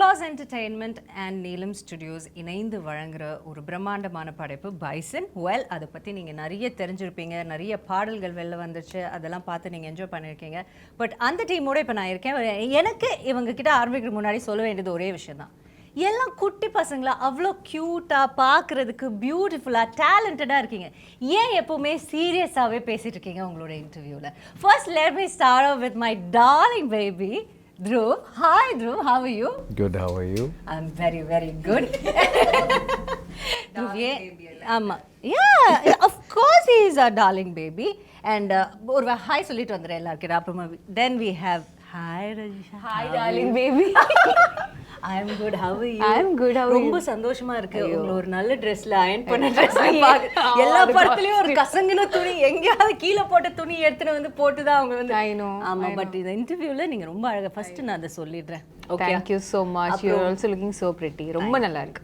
Applause Entertainment and Neelam Studios இணைந்து வழங்குற ஒரு பிரம்மாண்டமான படைப்பு பைசன். வெல், அதை பற்றி நீங்கள் நிறைய தெரிஞ்சிருப்பீங்க, நிறைய பாடல்கள் வெளில வந்துச்சு, அதெல்லாம் பார்த்து நீங்கள் என்ஜாய் பண்ணியிருக்கீங்க. பட் அந்த டீமோட இப்போ நான் இருக்கேன். எனக்கு இவங்க கிட்ட ஆரம்பிக்கிற முன்னாடி சொல்ல வேண்டியது ஒரே விஷயம் தான். எல்லாம் குட்டி பசங்களா அவ்வளோ க்யூட்டாக பார்க்குறதுக்கு பியூட்டிஃபுல்லாக டேலண்டடாக இருக்கீங்க. ஏன் எப்போவுமே சீரியஸாகவே பேசிகிட்டு இருக்கீங்க உங்களோட இன்டர்வியூவில்? First let me start off with my darling baby Dhruv. Hi Dhruv, how are you? Good, how are you? I'm very, very good. Dhruv, yeah, of course he is our darling baby. And ஒரு hi சொல்லிட்டு வந்துடுறேன் எல்லாருக்கிட்ட. அப்புறமா then we have hi Rajisha. Hi darling baby. I'm good, how are you? I'm good, how are you? ரொம்ப சந்தோஷமா இருக்கு உங்களை ஒரு நல்ல ட்ரெஸ்ல அயர்ன் பண்ண ட்ரெஸ்ல பாக்க. எல்லா படத்துலயும் ஒரு கசங்கின துணி எங்கயாவது கீழே போட்ட துணி எடுத்துட்டு வந்து போட்டுதான் அவங்க வந்து. I know. ஆமா, பட் இந்த இன்டர்வியூல நீங்க ரொம்ப அழகா. ஃபர்ஸ்ட் நான் அதை சொல்லிடுறேன். Okay. Thank you so much. You're also looking so pretty. ரொம்ப நல்லா இருக்கு.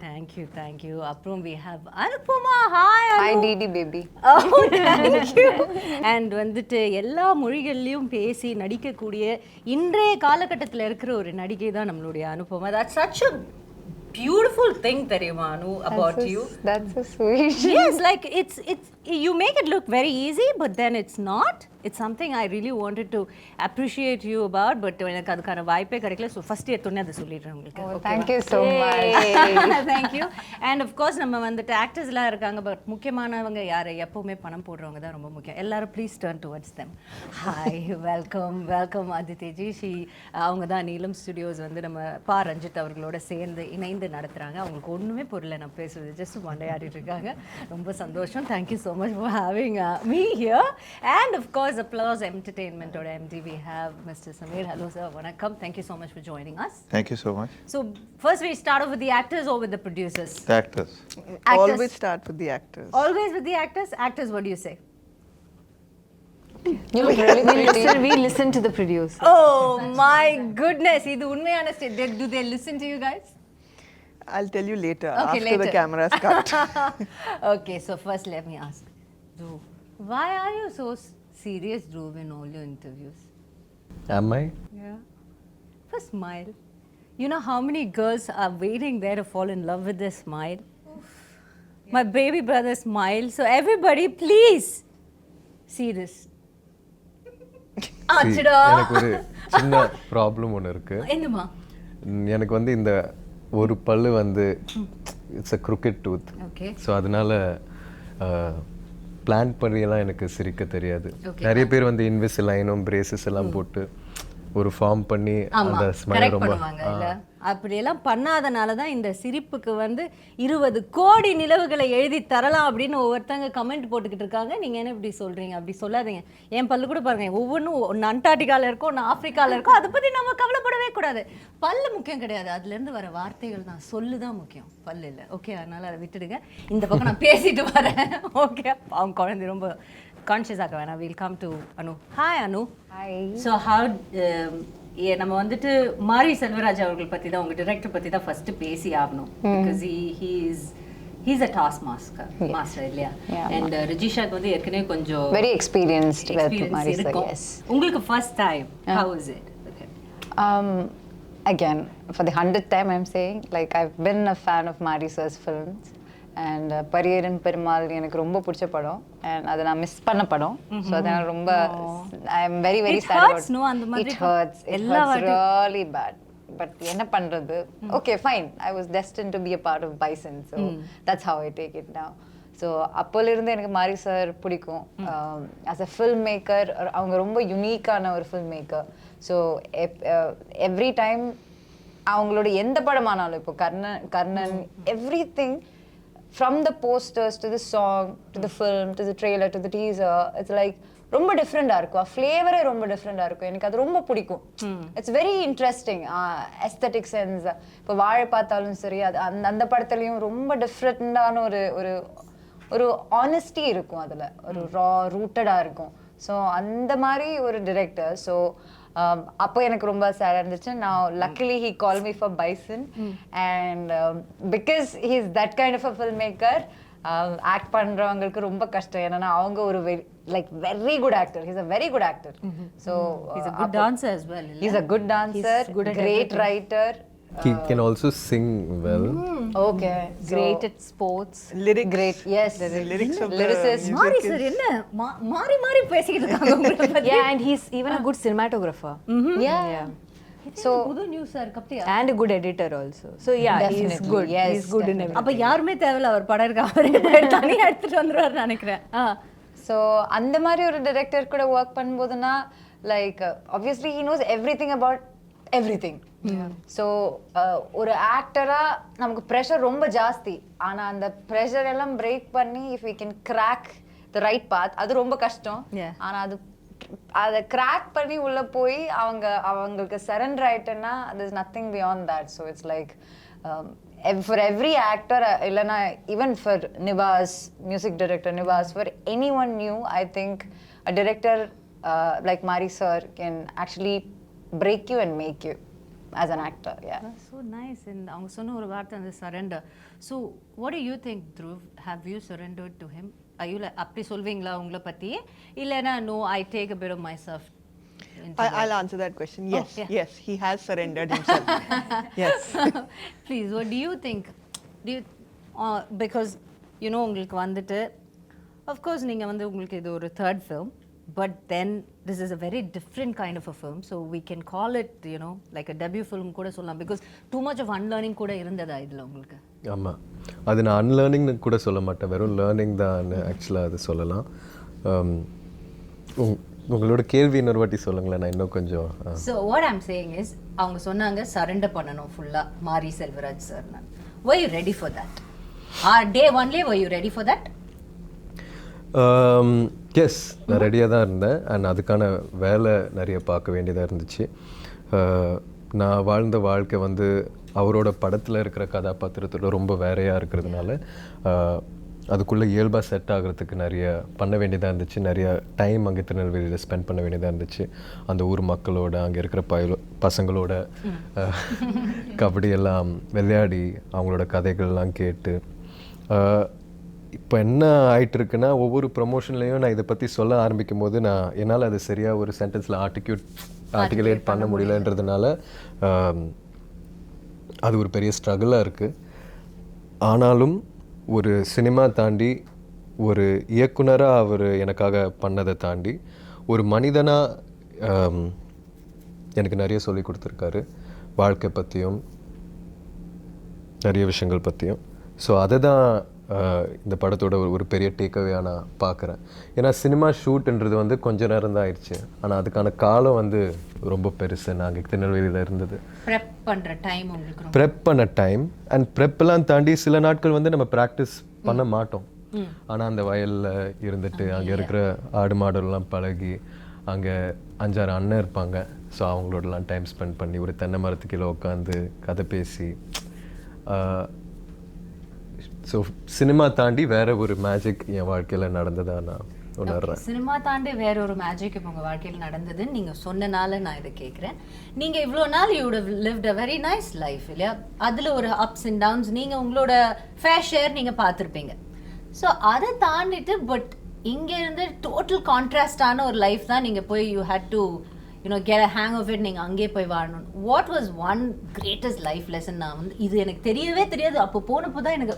Thank you. அப்புறம் we have Anupama. Hi Anu. Hi Didi baby. Oh, thank you. And வந்துட்டு எல்லா மொழிகளிலும் பேசி நடிக்கக்கூடிய இன்றைய காலகட்டத்தில் இருக்கிற ஒரு நடிகை தான் நம்மளுடைய Anupama. That's such a beautiful thing தெரியுமா அனு about you. That's so sweet. Yes, like it's you make it look very easy, but then it's not. It's something I really wanted to appreciate you about, but எனக்கு அதுக்கான வாய்ப்பே கிடைக்கல. So first எடுத்தோன்னே அதை சொல்லிடுறேன் உங்களுக்கு. Oh, thank you so much. Thank you. And of course நம்ம வந்துட்டு ஆக்டர்ஸ்லாம் இருக்காங்க, பட் முக்கியமானவங்க யார்? எப்பவுமே பணம் போடுறவங்க தான் ரொம்ப முக்கியம். எல்லாரும் please turn towards them. Hi, welcome Aditi ji. அவங்க தான் நீலம் ஸ்டுடியோஸ் வந்து நம்ம ரஞ்சித் அவர்களோட சேர்ந்து இணைந்து நடத்துகிறாங்க. அவங்களுக்கு ஒன்றுமே புரியல நான் பேசுறது, ஜஸ்ட் மண்டையாடிட்டு இருக்காங்க. ரொம்ப சந்தோஷம். Thank you so much for having me here. And of course Applause Entertainment or MD, we have Mr. Sameer. Hello sir, vanakkam. Thank you so much for joining us. Thank you so much. So first we start off with the actors or with the producers? The actors. Always start with the actors. Always with the actors? Actors, what do you say? You look really pretty. We listen to the producer. Oh my goodness, idu unmayana state. Do they listen to you guys? I'll tell you later, okay, after later. the camera's cut. Okay, so first let me ask Dhruv, why are you so serious, Dhruv, in all your interviews? Am I? Yeah. First smile. You know how many girls are waiting there to fall in love with this smile? Oof. Yeah. My baby brother smile. So everybody, please see this. எனக்கு ஒரு சின்ன problem ஒன்று இருக்கு. என்னமா? எனக்கு வந்து இந்த ஒரு பல்லு வந்து it's a crooked tooth. Okay. So அதனால பிளான் பண்ணியெல்லாம் எனக்கு சிரிக்க தெரியாது. நிறைய பேர் வந்து இன்விசிலைனும் பிரேசஸ் எல்லாம் போட்டு ஒரு ஃபார்ம் பண்ணி அந்த ஸ்மைல் ரொம்ப அப்படியெல்லாம் பண்ணாதனால தான் இந்த சிரிப்புக்கு வந்து 20 கோடி நிலவுகளை எழுதி தரலாம் அப்படின்னு ஒவ்வொருத்தங்க கமெண்ட் போட்டுக்கிட்டு இருக்காங்க. நீங்கள் என்ன இப்படி சொல்கிறீங்க? அப்படி சொல்லாதீங்க. என் பல்லு கூட பாருங்க, ஒவ்வொன்றும் ஒன்று அண்டார்டிகாவில் இருக்கும், ஒன்று ஆஃப்ரிக்காவில் இருக்கும். அதை பற்றி நம்ம கவலைப்படவே கூடாது. பல்லு முக்கியம் கிடையாது, அதுலேருந்து வர வார்த்தைகள் தான், சொல்லு தான் முக்கியம், பல்லு இல்லை. ஓகே, அதனால் அதை விட்டுடுங்க. இந்த பக்கம் நான் பேசிட்டு வரேன். ஓகே, அவங்க குழந்தை ரொம்ப கான்ஷியஸ் ஆக வேணாம். Will come to Anu. Hi Anu. Hi. So நம்ம வந்துட்டு மாரி செல்வராஜ் அவர்கள் பற்றி தான், உங்கள் டிரெக்டர் பற்றி தான் ஃபர்ஸ்ட் பேசி ஆகணும். Because he's a task master இல்லையா? அண்ட் ரஜிஷாக்கு வந்து ஏற்கனவே கொஞ்சம் Very experienced with Mari sir, இருக்கும். yes. உங்களுக்கு first time, how is it? Again, for the 100th time I'm saying, like I've been a fan of Mari sir's films. And Pariyaran Perumal எனக்கு ரொம்ப பிடிச்ச படம், and அதை நான் miss பண்ண படம். ஸோ அதனால ரொம்ப I am very very sad about it. Hurts really bad. But என்ன பண்றது? Okay fine, I was destined to be a part of Bison, so that's how I take it now. So அப்போலேருந்து எனக்கு மாரி sir பிடிக்கும். As a film maker அவங்க ரொம்ப யுனிக்கான ஒரு film maker. So every time அவங்களோட எந்த படமானாலும், இப்போ Karnan everything from the posters to the song to the film to the trailer to the teaser, it's like ரொம்ப டிஃப்ரெண்டா இருக்கும். ஃப்ளேவரே ரொம்ப டிஃப்ரெண்டா இருக்கும். எனக்கு அது ரொம்ப பிடிக்கும். It's very interesting aesthetic sense. இப்போ வாழை பார்த்தாலும் சரி, அது அந்த படத்துலையும் ரொம்ப டிஃப்ரெண்டான ஒரு ஒரு ஆனஸ்டி இருக்கும், அதில் ஒரு ரூட்டடாக இருக்கும். ஸோ அந்த மாதிரி ஒரு டிரெக்டர். ஸோ அப்போ எனக்கு ரொம்ப சேடாக இருந்துச்சு. நான் luckily he called me for Bison, and because he's that kind of a filmmaker, act பண்றவங்களுக்கு ரொம்ப கஷ்டம். ஏன்னா அவங்க ஒரு very good actor. He's a very good actor. So he's a good dancer as well. He's a good dancer, great writer, He can also sing well. Okay. Great at sports. Lyrics. Great. Yes. The lyrics of Lyricist. the மாறி music sir is... என்ன மாறி மாறி பேசிக்கிட்டு இருக்காங்க உங்களை பத்தி. Yeah, and he's even a good cinematographer. Yeah. So புது news sir கப்டியா. And a good editor also. So yeah, he's Definitely. good. Yes, He's good in definitely. everything. அப்ப யாருமே தேவையில்ல அவர் படம் இருக்க அவரே தனியா எடுத்துட்டு வந்துருவாரு நினைக்கிறேன். ஸோ அந்த மாதிரி ஒரு டைரக்டர் கூட ஒர்க் பண்ணும்போதுனா like obviously he knows everything about everything. So ஒரு ஆக்டராக நமக்கு ப்ரெஷர் ரொம்ப ஜாஸ்தி. ஆனால் அந்த ப்ரெஷர் எல்லாம் பிரேக் பண்ணி if we can crack the right path அது ரொம்ப கஷ்டம். ஆனால் அதை கிராக் பண்ணி உள்ளே போய் அவங்களுக்கு surrender ஆயிட்டேன்னா there's nothing beyond that. So it's like for every actor, இல்லைனா even for Nivas, music director Nivas, for anyone new, I think a director like Mari sir can actually break you and make you as an actor. Yeah. That's so nice. And அவங்க சொன்ன ஒரு வார்த்தை அந்த surrender. So what do you think, Dhruv? Have you surrendered to him? Are you like அப்படி சொல்வீங்களா உங்களை பத்தி இல்லைனா no, I take a bit of myself? I'll answer that question. Yes, yeah. yes, he has surrendered himself. Yes. Please, what do you think? Do you, because you know உங்களுக்கு வந்துட்டு of course நீங்க வந்து உங்களுக்கு இது ஒரு third film, but then this is a very different kind of a film, so we can call it, you know, like a debut film கூட சொல்லலாம், because too much of unlearning கூட இருந்ததா இதுல உங்களுக்கு? ஆமா, அது நான் அன்லேர்னிங்னு கூட சொல்ல மாட்டேன், வெறும் லேர்னிங் தான் ஆக்சுவலாக அது சொல்லலாம். உங்களோட கேள்வி இன்னொரு வாட்டி சொல்லுங்களேன், நான் இன்னும் கொஞ்சம். So what I'm saying is அவங்க சொன்னாங்க சரண்டர் பண்ணணும் ஃபுல்லா மாரி Selvaraj sir. Were you ready for that? Day only were you ready for that? Yes, நான் ரெடியாக தான் இருந்தேன். அண்ட் அதுக்கான வேலை நிறைய பார்க்க வேண்டியதாக இருந்துச்சு. நான் வாழ்ந்த வாழ்க்கை வந்து அவரோட படத்தில் இருக்கிற கதாபாத்திரத்தோட ரொம்ப வேறையாக இருக்கிறதுனால அதுக்குள்ளே இயல்பாக செட் ஆகிறதுக்கு நிறைய பண்ண வேண்டியதாக இருந்துச்சு. நிறைய டைம் அங்கே திருநெல்வேலியில் ஸ்பெண்ட் பண்ண வேண்டியதாக இருந்துச்சு. அந்த ஊர் மக்களோட, அங்கே இருக்கிற பசங்களோட கபடியெல்லாம் விளையாடி அவங்களோட கதைகள்லாம் கேட்டு. இப்போ என்ன ஆகிட்டு இருக்குன்னா, ஒவ்வொரு ப்ரொமோஷன்லேயும் நான் இதை பற்றி சொல்ல ஆரம்பிக்கும் போது என்னால் அது சரியாக ஒரு சென்டென்ஸில் ஆர்டிகுலேட் பண்ண முடியலன்றதுனால அது ஒரு பெரிய ஸ்ட்ரகிளாக இருக்குது. ஆனாலும் ஒரு சினிமா தாண்டி, ஒரு இயக்குனராக அவர் எனக்காக பண்ணதை தாண்டி, ஒரு மனிதனாக எனக்கு நிறைய சொல்லி கொடுத்துருக்காரு, வாழ்க்கை பற்றியும் நிறைய விஷயங்கள் பற்றியும். ஸோ அதை தான் இந்த படத்தோட ஒரு பெரிய டேக்அவேயாக நான் பார்க்குறேன். ஏன்னா சினிமா ஷூட்ன்றது வந்து கொஞ்ச நேரம் தான் ஆயிடுச்சு, ஆனால் அதுக்கான காலம் வந்து ரொம்ப பெருசு. நாங்கள் திருநெல்வேலியில் இருந்தது ப்ரெப் பண்ணுற டைம், உங்களுக்கு ப்ரெப் பண்ண டைம். அண்ட் ப்ரெப்பெல்லாம் தாண்டி சில நாட்கள் வந்து நம்ம ப்ராக்டிஸ் பண்ண மாட்டோம். ஆனால் அந்த வயலில் இருந்துட்டு அங்கே இருக்கிற ஆடு மாடெல்லாம் பழகி, அங்கே 5-6 அண்ணன் இருப்பாங்க. ஸோ அவங்களோடலாம் டைம் ஸ்பெண்ட் பண்ணி ஒரு தென்னை மரத்துக்கீழே உட்காந்து கதை பேசி, ஸோ சினிமா தாண்டி வேற ஒரு மேஜிக் என் வாழ்க்கையில் நடந்ததா நான் உணர்றேன். சினிமா தாண்டி வேற ஒரு மேஜிக் இப்போ உங்கள் வாழ்க்கையில் நடந்ததுன்னு நீங்கள் சொன்னனால நான் இதை கேட்குறேன். நீங்கள் இவ்வளோ நாள் you would have lived a very nice life இல்லையா? அதில் ஒரு அப்ஸ் அண்ட் டவுன்ஸ் நீங்கள் உங்களோட ஃபேர் ஷேர் நீங்கள் பார்த்துருப்பீங்க. ஸோ அதை தாண்டிட்டு பட் இங்கே இருந்து டோட்டல் கான்ட்ராஸ்டான ஒரு லைஃப் தான் நீங்கள் போய் you had to get a hang of it, நீங்கள் அங்கே போய் வாழணும். What was one greatest life lesson? நான் வந்து இது எனக்கு தெரியவே தெரியாது, அப்போ போனப்போ தான் எனக்கு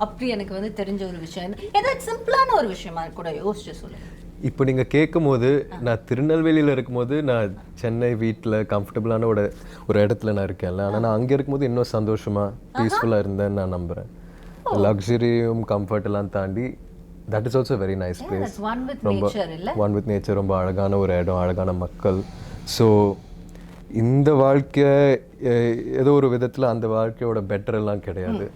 அப்படி எனக்கு வந்து தெரிஞ்ச ஒரு விஷயம். ஏதாவது சிம்பிளான ஒரு விஷயமா கூட யோசிச்சு சொல்லுங்கள். இப்போ நீங்கள் கேட்கும் போது, நான் திருநெல்வேலியில் இருக்கும்போது நான் சென்னை வீட்டில் கம்ஃபர்டபுளான ஒரு இடத்துல நான் இருக்கேன்ல, ஆனால் நான் அங்கே இருக்கும்போது இன்னும் சந்தோஷமாக பீஸ்ஃபுல்லாக இருந்தேன்னு நான் நம்புகிறேன். லக்ஸரியும் கம்ஃபர்ட் எல்லாம் தாண்டி that is also very nice place. ரொம்ப ஒன் வித் நேச்சர், ரொம்ப அழகான ஒரு இடம், அழகான மக்கள். ஸோ இந்த வாழ்க்கை ஏதோ ஒரு விதத்தில் அந்த வாழ்க்கையோட பெட்டர் எல்லாம் கிடையாது.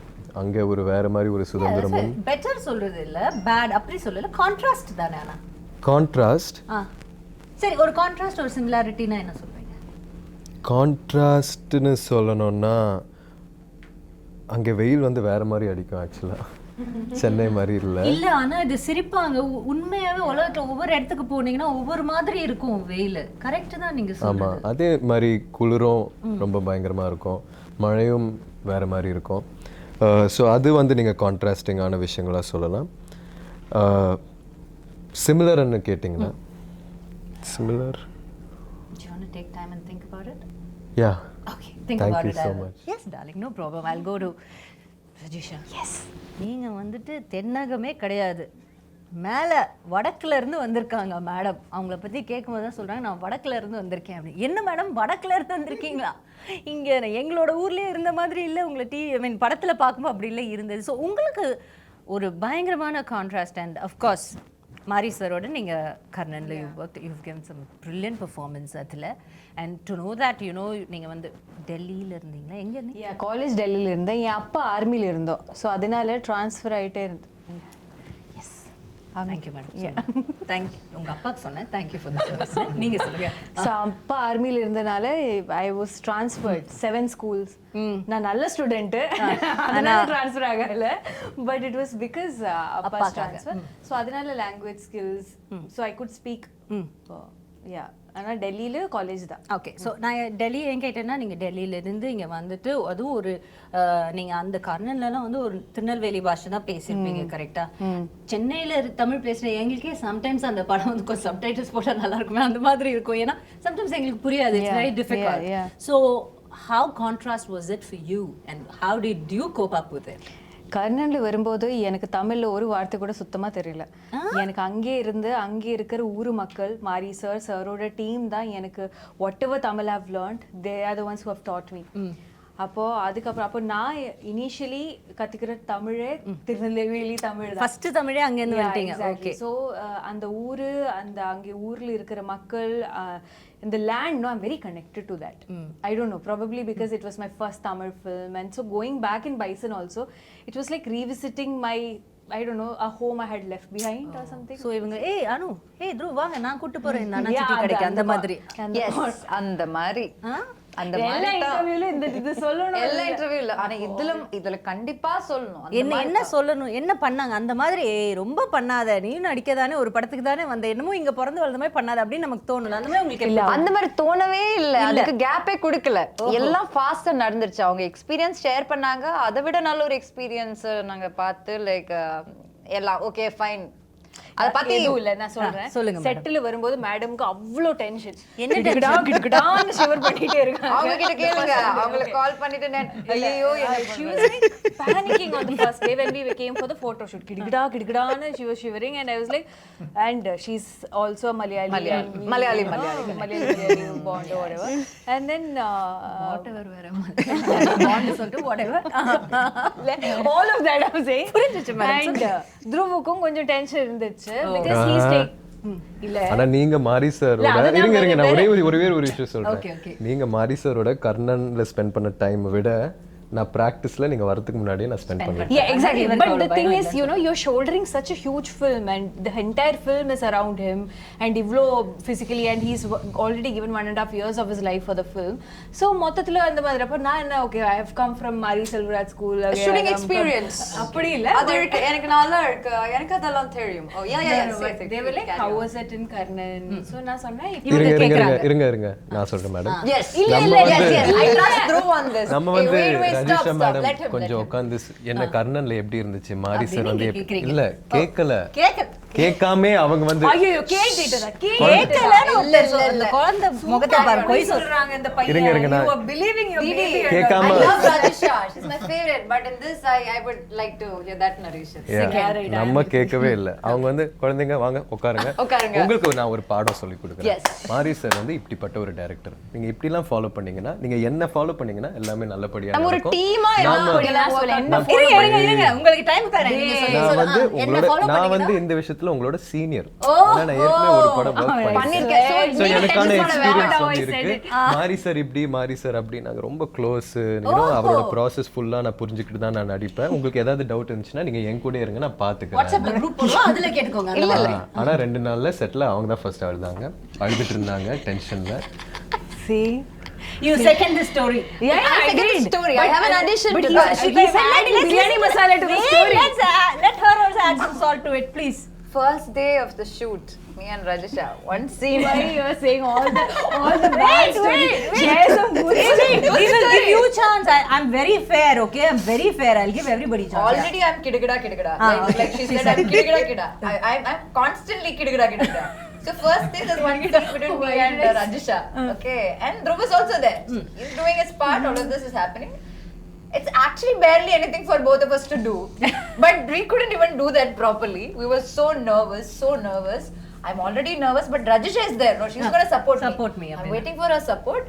அங்கே ஒரு வேற மாதிரி ஒரு சுதந்திரமும். பெட்டர் சொல்றது இல்லை, பேட் அப்படி சொல்லல, கான்ட்ராஸ்ட் தானே. ஆனால் கான்ட்ராஸ்ட், சரி, ஒரு கான்ட்ராஸ்ட் ஒரு சிமிலாரிட்டினா என்ன சொல்றீங்க? கான்ட்ராஸ்ட்னு சொல்லணும்னா அங்கே வெயில் வந்து வேற மாதிரி அடிக்கும் ஆக்சுவலாக, சென்னை மாதிரி இல்லை. இல்ல, ஆனா இது சிரிப்பாங்க. உண்மையாவே உலகத்துல ஒவ்வொரு இடத்துக்கு போனீங்கன்னா ஒவ்வொரு மாதிரி இருக்கும் வெயில். கரெக்ட் தான் நீங்க சொல்றது. ஆமா, அதே மாதிரி குளிரும் ரொம்ப பயங்கரமா இருக்கும், மழையும் வேற மாதிரி இருக்கும். ஸோ அது வந்து நீங்க கான்ட்ராஸ்டிங்கான விஷயங்களா சொல்லலாம். சிமிலர்னு கேட்டிங்கன்னா similar. Do you want to take time and think about it? Yeah. Okay, think Thank about you it. so much. Yes, darling, no problem. I'll go to Rajisha. Yes. நீங்க வந்துட்டு தென்னகமே கிடையாது, மேலே வடக்குல இருந்து வந்திருக்காங்க மேடம். அவங்கள பற்றி கேட்கும்போது தான் சொல்கிறாங்க, நான் வடக்குல இருந்து வந்திருக்கேன் அப்படின்னு. என்ன மேடம் வடக்குல இருந்து வந்திருக்கீங்களா? இங்கே எங்களோட ஊர்லேயே இருந்த மாதிரி இல்லை, உங்களை படத்தில் பார்க்கும்போது அப்படி இல்லை இருந்தது. ஸோ உங்களுக்கு ஒரு பயங்கரமான கான்ட்ராஸ்ட். அண்ட் அஃப்கோர்ஸ் மாரி சரோட நீங்கள் கர்ணனில் you've given some brilliant performance அதில். அண்ட் டு நோ தட் நீங்கள் வந்து டெல்லியில் இருந்தீங்களா? எங்கே இருந்தீங்க? காலேஜ் டெல்லியில் இருந்தேன், என் அப்பா ஆர்மியில் இருந்தோம். ஸோ அதனால ட்ரான்ஸ்ஃபர் ஆகிட்டே இருந்தேன். Thank you madam. தேங்க்யூ. உங்கள் அப்பாவுக்கு சொன்னேன் தேங்க்யூ ஃபார் தி சர்வீஸ். நீங்கள் சொல்லுங்கள். ஸோ அப்பா ஆர்மியில் இருந்தனால ஐ வாஸ் ட்ரான்ஸ்ஃபர்ட் 7 schools. நான் நல்ல ஸ்டூடெண்ட்டு, அதனால ட்ரான்ஸ்ஃபர் ஆகலை. பட் இட் வாஸ் பிகாஸ் அப்பா ட்ரான்ஸ்ஃபர். ஸோ அதனால language skills, so I could speak. Yeah, ஆனால் டெல்லியில் காலேஜ் தான். ஓகே. ஸோ நான் டெல்லி ஏன் கேட்டேன்னா, நீங்கள் டெல்லியிலேருந்து இங்கே வந்துட்டு அதுவும் ஒரு நீங்கள் அந்த கர்ணன்லலாம் வந்து ஒரு திருநெல்வேலி பாஷை தான் பேசியிருப்பீங்க கரெக்டாக? சென்னையில் தமிழ் பேசுகிற எங்களுக்கே சம்டைம்ஸ் அந்த படம் வந்து கொஞ்சம் சப்டைட்டில்ஸ் போட்டால் நல்லா இருக்குமே அந்த மாதிரி இருக்கும். ஏன்னா சம்டைம்ஸ் எங்களுக்கு புரியாது. It's very difficult. So how contrast was it for you and how did you cope up with it? கர்ணனில் வரும்போது எனக்கு தமிழில் ஒரு வார்த்தை கூட சுத்தமாக தெரியல. எனக்கு அங்கே இருக்கிற ஊர் மக்கள், மாரி சார், சாரோட டீம் தான் எனக்கு whatever Tamil have learnt, they are the ones who have taught me. அப்போ நான் இனிஷியலி கற்றுக்கிற தமிழே திருநெல்வேலி தமிழ் தான். ஃபர்ஸ்ட் தமிழே அங்கேருந்து வந்துட்டீங்க. ஓகே. ஸோ அந்த ஊர், அங்கே ஊரில் இருக்கிற மக்கள், in the land, no, I'm very connected to that. I don't know, probably because it was my first Tamil film, and so going back in Bison also, it was like revisiting my, I don't know, a home I had left behind or something. So இவங்க அனு Dhruv வாங்க நான் கூட்டி போறேன் இந்த அண்ணாச்சி கடைக்கு அந்த மாதிரி. எஸ், அந்த மாதிரி அந்த எல்லா இன்டர்வியூல இது சொல்லணும், எல்லா இன்டர்வியூல. ஆனா இதுல கண்டிப்பா சொல்லணும். என்ன சொல்லணும், என்ன பண்ணாங்க அந்த மாதிரி. ரொம்ப பண்ணாத, நீ நடிக்கதானே, ஒரு படத்துக்கு தானே வந்த, என்னமோ இங்க பிறந்து வளர்ந்த மாதிரி பண்ணாத அப்படின்னு நமக்கு தோணல. அந்த மாதிரி உங்களுக்கு இல்ல, அந்த மாதிரி தோணவே இல்ல. அதுக்கு கேப்பே கொடுக்கல. எல்லாம் ஃபாஸ்டா நடந்துருச்சு. அவங்க எக்ஸ்பீரியன்ஸ் ஷேர் பண்ணாங்க. அதை விட நல்ல ஒரு எக்ஸ்பீரியன்ஸ் நாங்க பார்த்து லைக் எல்லாம் ஓகே ஃபைன். அத பத்தி எதுவும் இல்ல, நான் சொல்றேன். சொல்லுங்க. செட்டில் வரும்போது மேடம்க்கு அவ்வளோ டென்ஷன், என்ன கிடக்கிடான்னு ஷிவர் பண்ணிட்டே இருக்காங்க. அவங்க கிட்ட கேளுங்க, அவங்களுக்கு கால் பண்ணிட்டு ஐயோ she was like panicking on the first day when we came for the photo shoot. கிடக்கிடான்னு she was shivering and I was like, and she's also a Malayali bond or whatever, and then whatever bond சொல்லிட்டு whatever all of that I'm saying. And Dhruvukkum கொஞ்சம் tension இருந்துச்சு because he's take இல்ல. ஆனா நீங்க மாரி சாரோட இருங்க நான் ஒரே ஒரு விஷயம் சொல்றேன். நீங்க மாரி சாரோட கர்ணன்ல ஸ்பெண்ட் பண்ண டைம் விட நான் பிராக்டிஸ்ல நீங்க வரதுக்கு முன்னாடியே நான் ஸ்பெண்ட் பண்ணுவேன். Yeah, exactly. But the thing is, you're shouldering such a huge film and the entire film is around him and Ivlo physically, and he's already given 1.5 years of his life for the film. So மொத்தத்துல அந்த மாதிரி அப்ப நான் okay, I have come from Mari Selvaraj school, shooting experience. அப்படி இல்ல, அது எனக்கு நல்லா இருக்கு, எனக்கு அதெல்லாம் தெரியும். Oh yeah, they were like, how was it in Karnan? So நான் சொன்னேன் இவங்க கேக்குறாங்க. இருங்க நான் சொல்றேன் madam. Yes, yes, I trust Dhruv on this. நம்ம வந்து ரஜிஷா மேடம் கொஞ்சம் உட்கார்ந்து என்ன கர்ணன்ல எப்படி இருந்துச்சு, மாரி சார் வந்து இல்ல கேட்காம அவங்க வந்து ஐயோ கேட்டேன் அந்த குழந்தை முகத்தை பாரு, போய் சொல்றாங்க இந்த பையன். இருங்க you are believing your baby. கேட்காம I love Rajisha, she's my favorite, but in this I would like to hear that narration. நம்ம கேட்கவே இல்ல. அவங்க வந்து குழந்தைங்க வாங்க உட்காருங்க, உங்களுக்கு நான் ஒரு பாடம் சொல்லி கொடுக்குறேன். மாரி சார் வந்து இப்படிப்பட்ட ஒரு டைரக்டர், நீங்க இப்படி எல்லாம் ஃபாலோ பண்ணீங்கன்னா, நீங்க என்ன ஃபாலோ பண்ணீங்கன்னா எல்லாமே நல்லபடியா நம்ம ஒரு நடக்கும். டீமா இருங்க உங்களுக்கு டைம் தரேன். நீங்க சொல்லுங்க. நான் வந்து இந்த விஷயத்துல உங்களோட சீனியர். நான் ஏற்கனவே ஒரு படம் வர்க் பண்ணிருக்கேன். சோ எனக்கான எக்ஸ்பீரியன்ஸ் வந்து இருக்கு. மாரி சார் இப்படி, மாரி சார் அப்படி, நாங்க ரொம்ப க்ளோஸ். அவரோட ப்ராசஸ் ஃபுல்லா நான் புரிஞ்சுக்கிட்டு தான் நான் நடிப்பேன். உங்களுக்கு ஏதாவது டவுட் இருந்துச்சுன்னா நீங்க என் கூட இருங்க, நான் பாத்துக்கிறேன். வாட்ஸ்அப்ல குரூப் போடுவோம், அதுல கேட்டுக்கோங்க. இல்ல ஆனா 2 நாள்ல செட்ல அவங்க தான் ஃபர்ஸ்ட் அழுதாங்க, அழுதுட்டு இருந்தாங்க டென்ஷன்ல. See, you second the story. Yeah, I second the story. I have an addition to that. He said adding biryani masala to the story. Let her also add some salt to it, please. First day of the shoot, me and Rajisha, one scene. Why you are saying all the bad stories? Share some good stories. We will give you chance. I'm very fair, okay? I'm very fair. I'll give everybody chance. Already I'm kidagada. Like she said, I'm kidagada. I'm constantly kidagada. So first day there's one scene between me and Rajisha. Okay, and Dhruv is also there. He's doing his part. All of this is happening. It's actually barely anything for both of us to do, but we couldn't even do that properly. We were so nervous. I'm already nervous, but Rajisha is there. No, she's gonna support me. I'm waiting for her support.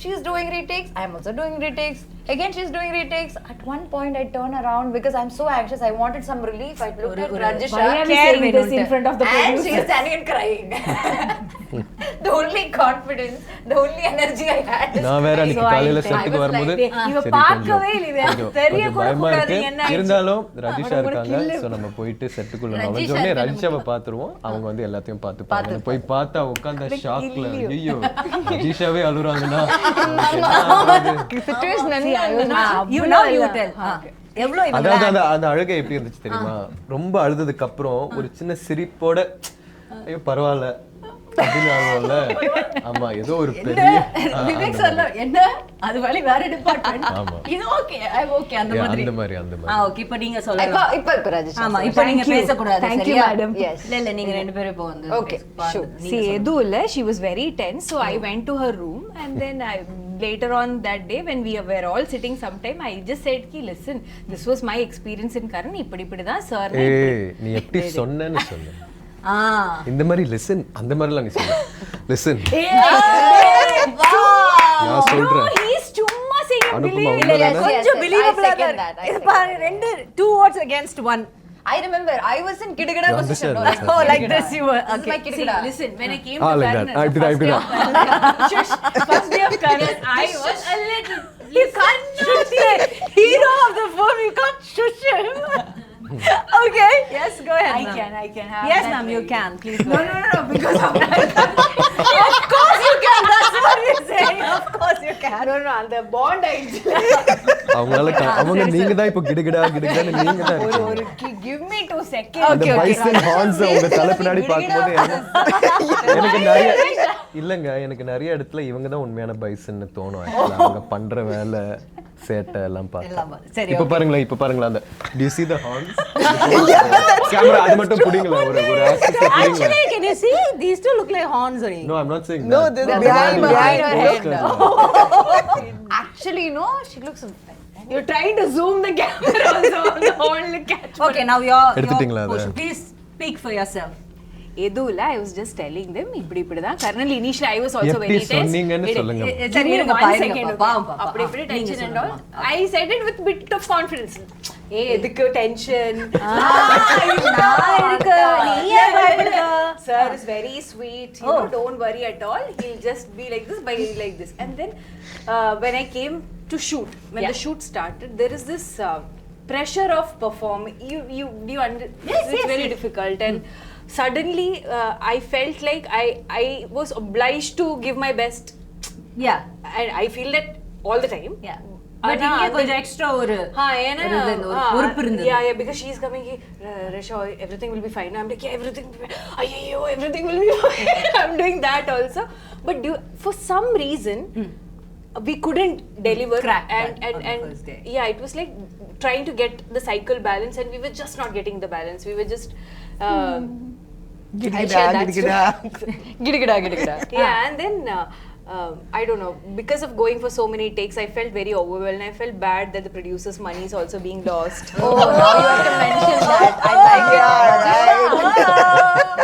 She's doing retakes. I'm also doing retakes. Again, she's doing retakes. At one point, I turn around because I'm so anxious. I wanted some relief. I looked at Rajisha. Why are we saying this in front of the And producer? she's standing and crying. The only confidence, the only energy I had. is நான் வேற அன்னைக்கு crying. காலையில I செட்டுக்கு was வரும்போது like, இவ சரி, பார்க்கவே கொஞ்சம் இல்லை, கொஞ்சம் தெரிய கொஞ்சம் கூட பயமா கூடாது, இருக்கு. என்ன ஆயிடுச்சு? இருந்தாலும் ரஜிஷா இருக்காங்க, ஸோ நம்ம போயிட்டு செட்டுக்குள்ள நுழைஞ்சோடனே ரஜிஷாவை பார்த்துருவோம். அவங்க வந்து எல்லாத்தையும் பார்த்துப்பாங்க. போய் பார்த்தா உட்காந்த ஷாக்ல ஐயோ ரஜிஷாவே அழுறாங்கன்னா அதாவது அந்த அழுகை எப்படி இருந்துச்சு தெரியுமா? ரொம்ப அழுததுக்கு அப்புறம் ஒரு சின்ன சிரிப்போட ஐயோ பரவாயில்ல அப்படின்னு ஆகும்ல. ஆமா, ஏதோ ஒரு பெரிய விவேக் சொல்ல என்ன அது வழி வேற டிபார்ட்மென்ட். ஆமா. இது ஓகே ஐ ஓகே அந்த மாதிரி. அந்த மாதிரி ஓகே, இப்போ நீங்க சொல்லுங்க. இப்ப Rajisha. ஆமா, இப்போ நீங்க பேச கூடாது. Thank you, சரியா? madam. Yes. இல்ல நீங்க ரெண்டு பேரும் இப்போ வந்து Okay, sure. See, Edula, she was very tense, so I went to her room, and then later on that day when we were all sitting sometime, I just said, "Ki, listen, this was my experience in Karan. இப்படி தான் sir." ஏய், நீ எப்படி சொன்னேன்னு சொல்லு. இந்த மாதிரி listen, அந்த மாதிரிலாம் நீ சொல்லு. லிசன், நான் சொல்றேன். He's சும்மா saying அனுப்புமா Yes, உண்மைதானே? கொஞ்சம் yes, believable I second that. I இது second பாரு, ரெண்டு 2 words against 1. I remember I was in Kidagada You position. understand, No, understand. Oh, like this you were. This is my Okay. Kidagada. listen, when I came Ah, to like Karan, that. I did that. first day of Karan, I was a little. You can't shush the hero of the film. You can't shush him. Okay. Yes, go ahead. I can have. Yes, that ma'am, you very- can. Please go No, ahead. because of Of course you can. That's what you're saying. Of course you can. அந்த bond ஆயிடுச்சு. அவங்களால அவங்க நீங்க தான் இப்போ கிடுகிடான்னு நீங்க தான் இருக்கீங்க. Give me 2 seconds. அந்த பைசன் ஹார்ன்ஸ் உங்க தலை பின்னாடி பார்க்கும்போது எனக்கு நிறைய இடத்துல இவங்க தான் உண்மையான பைசன்னு தோணும். Actually, அவங்க பண்ற வேலை சேட்டை எல்லாம் பார்த்தா. சரி, இப்ப பாருங்களா அந்த do you see the horns? Camera அது மட்டும் புடிங்களா ஒரு access புடிங்களா. Actually, can you see? These two look like horns only. No, I'm not saying No, that. this But behind the her posters head. are- Actually, no, she looks. You're trying to zoom the camera also on the whole catch. Okay, now your எடுத்துட்டீங்களா அதை? portion. Please speak for yourself. Edula, I was just telling them இப்படி தான். Currently, initially I was also எப்படி very tense. சொன்னீங்கன்னு சொல்லுங்க. சரி, Give me இருங்க, 1 பாருங்க, second, okay? பாப்பா. அப்படி இப்படி நீங்க tension and all. சொல்லுங்க. I said it with bit of confidence. எதுக்கு tension? நான் இருக்கு, நீ ஏன் பயப்படுற? Sir is very sweet. You know, don't worry at all. He'll just be like this, like this. And then when I came to shoot, when the shoot started, there is this pressure of performing. It's very difficult, and suddenly I felt like I was obliged to give my best. Yeah. And I feel that all the time. Yeah. But இங்க கொஞ்சம் extra ஒரு பொறுப்பு இருந்தது. Yeah, because she's coming here, Rasha, everything will be fine. I'm like, yeah, everything will be fine. Ayyo, everything will be fine. I'm doing that also. But for some reason, we couldn't deliver. Crack and that on the first day. Yeah, it was like trying to get the cycle balance, and we were just not getting the balance. We were just Gidagada. yeah, and then I don't know, because of going for so many takes, I felt very overwhelmed. I felt bad that the producer's money is also being lost. Oh, now you have to mention that. I like it.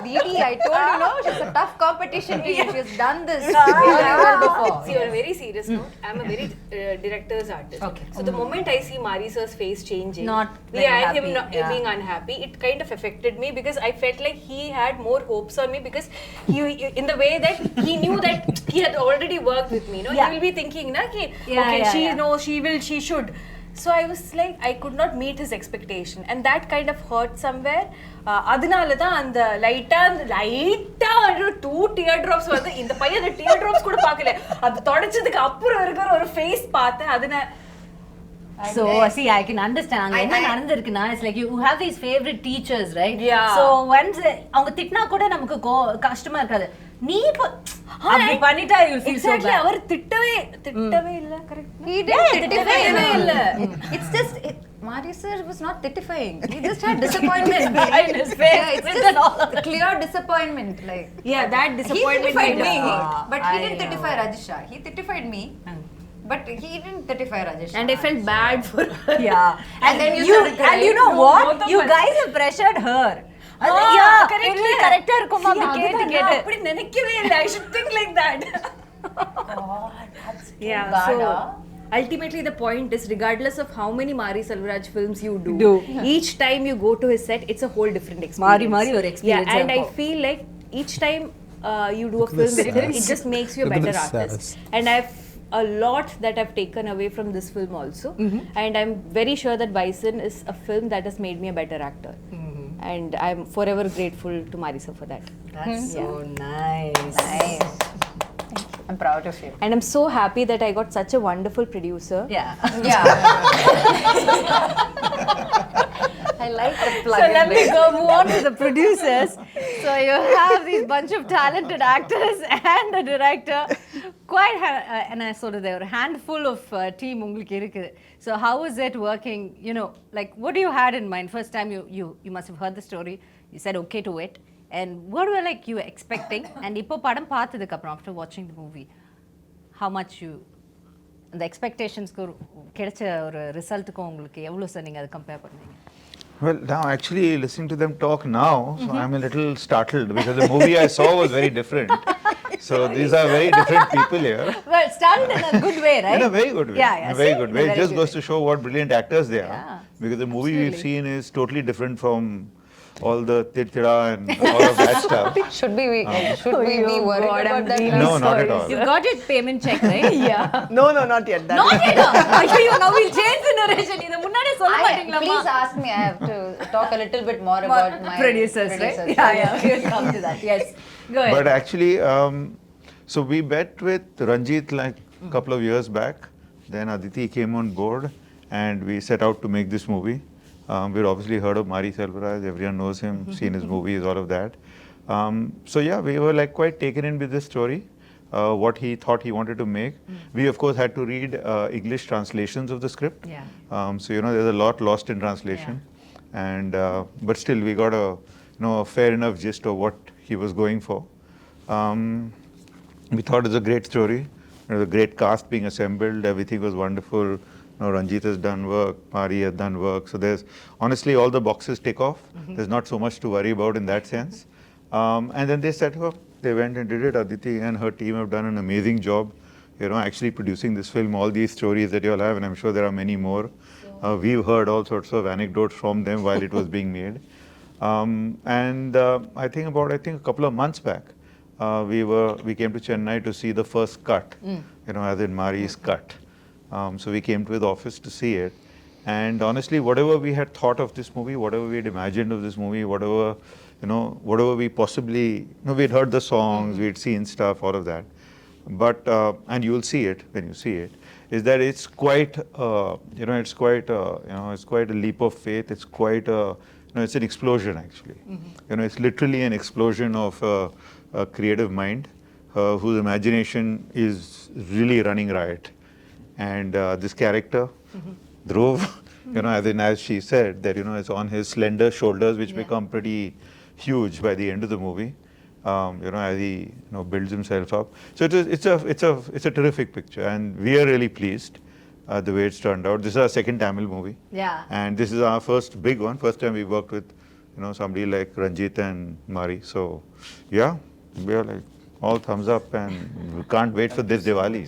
Didi, I told you, no, she's a tough competition to you. She's done this really well before. See, on a very serious note, I'm a very director's artist. Okay. So the moment I see Marisa's face changing, Not very and him happy, being unhappy, it kind of affected me, because I felt like he had more hopes on me, because he in the way that he knew that he had already worked with me. No, Yeah. he will be thinking, na, ki, Yeah, okay, yeah, she yeah. knows, she should. So I was like, I could not meet his expectation, and that kind of hurt somewhere. அதனால தான் அந்த லைட்டா 2 tear drops வந்து இந்த பையன் அந்த tear drops கூட பார்க்கல. அது தொடச்சதுக்கு அப்புறம் இருக்கிற ஒரு ஃபேஸ் பார்த்தேன். அதனால So see, I can understand. அங்க என்ன நடந்திருக்குன்னா, it's like you have these favorite teachers, right? Yeah. So once அவங்க திட்டினா கூட நமக்கு கஷ்டமா இருக்காது. நீ அப்படி பண்ணிட்டா you feel so exactly, bad. அவர் திட்டவே இல்ல. கரெக்ட். He didn't திட்டவே இல்ல. It's just Mari sir was not titifying. He just had disappointment in his face. Yeah, it's written all just clear disappointment. Like Yeah, that he disappointment. titified me, Ah, but he I didn't know. titify Rajisha. He titified me, but he didn't titify Rajisha. And I felt bad for her. Yeah. And then you started crying. And you know No, what? both of You us. guys have pressured her. கரெக்டா இருக்கும் அப்படி கேட்டு கேட்டு அப்படி நினைக்கவே இல்லை. I should think like that. Yeah, so ultimately the point is, regardless of how many Mari Selvaraj films you do, each time you go to his set, it's a whole different experience. மாறி ஒரு experience Yeah, and I இருக்கும். feel like each time you do a film with him, it just makes you a better artist. And I've a lot that I've taken away from this film also, and I'm very sure that Bison is a film that has made me a better actor. And I'm forever grateful to Marisa for that. That's so nice. Nice. I'm proud of you. And I'm so happy that I got such a wonderful producer. Yeah. Yeah. I like the plug. So let me go move on to the producers. So you have these bunch of talented actors and a director. Quite, and I sort of there were a handful of team உங்களுக்கு இருக்கு. So how is it working? You know, like what do you had in mind? First time you must have heard the story. You said okay to it. And what were like you expecting? And இப்போ படம் பார்த்ததுக்கு அப்புறம் after watching the movie, how much you அந்த எக்ஸ்பெக்டேஷன்ஸ்க்கு கிடைச்ச ஒரு ரிசல்ட்டுக்கும் உங்களுக்கு எவ்வளோ sir நீங்கள் அதை கம்பேர் பண்ணுவீங்க? Well, now actually listening to them talk now, so I'm a little startled because the movie I saw was very different. So these are very different people here. Well, started in a good way, right? In a very good way. Yeah, yeah. In a very See? good way. In a It very just good goes to show what brilliant actors they are. Yeah, Because the movie we've seen is totally different from all the tirtira and all of that stuff. Should we be worried God, about I'm that? really No, not at all. You got your payment check, right? Yeah. No, not yet. That Not yet. ஐயோ, now we'll change the narration. இத முன்னாடியே சொல்ல மாட்டீங்களா? Please ask me. I have to talk a little bit more about my producers, right? Yeah, we'll come to that. Yes. Go ahead. But actually, so we met with Ranjith like a couple of years back. Then Aditi came on board and we set out to make this movie. We'd obviously heard of Mari Selvaraj, everyone knows him, seen his movies, all of that. So yeah, we were like quite taken in with this story, what he thought he wanted to make. We of course had to read English translations of the script. Yeah. So you know, there's a lot lost in translation. And but still we got a a fair enough gist of what he was going for. We thought it was a great story. There was a great cast being assembled. Everything was wonderful. Ranjith has done work. Mari has done work. So there's honestly all the boxes tick off. There's not so much to worry about in that sense. And then they set up. They went and did it. Aditi and her team have done an amazing job. Actually producing this film. All these stories that you all have, and I'm sure there are many more. We've heard all sorts of anecdotes from them while it was being made. I think a couple of months back, we came to Chennai to see the first cut, as in Mari's cut. So we came to his office to see it. And honestly, whatever we had thought of this movie, whatever we had imagined of this movie, whatever we possibly, we'd heard the songs, we'd seen stuff, all of that. But, and you'll see it when you see it, is that it's quite, it's quite a leap of faith. It's quite it's an explosion actually. It's literally an explosion of a creative mind whose imagination is really running riot. And this character, Dhruv, as she said, that it's on his slender shoulders, which become pretty huge by the end of the movie. As he builds himself up. So it's a terrific picture, and we are really pleased the way it's turned out. This is our second Tamil movie. Yeah. And this is our first big one. First time we worked with somebody like Ranjith and Mari. So yeah, we are like all thumbs up, and we can't wait for this Diwali.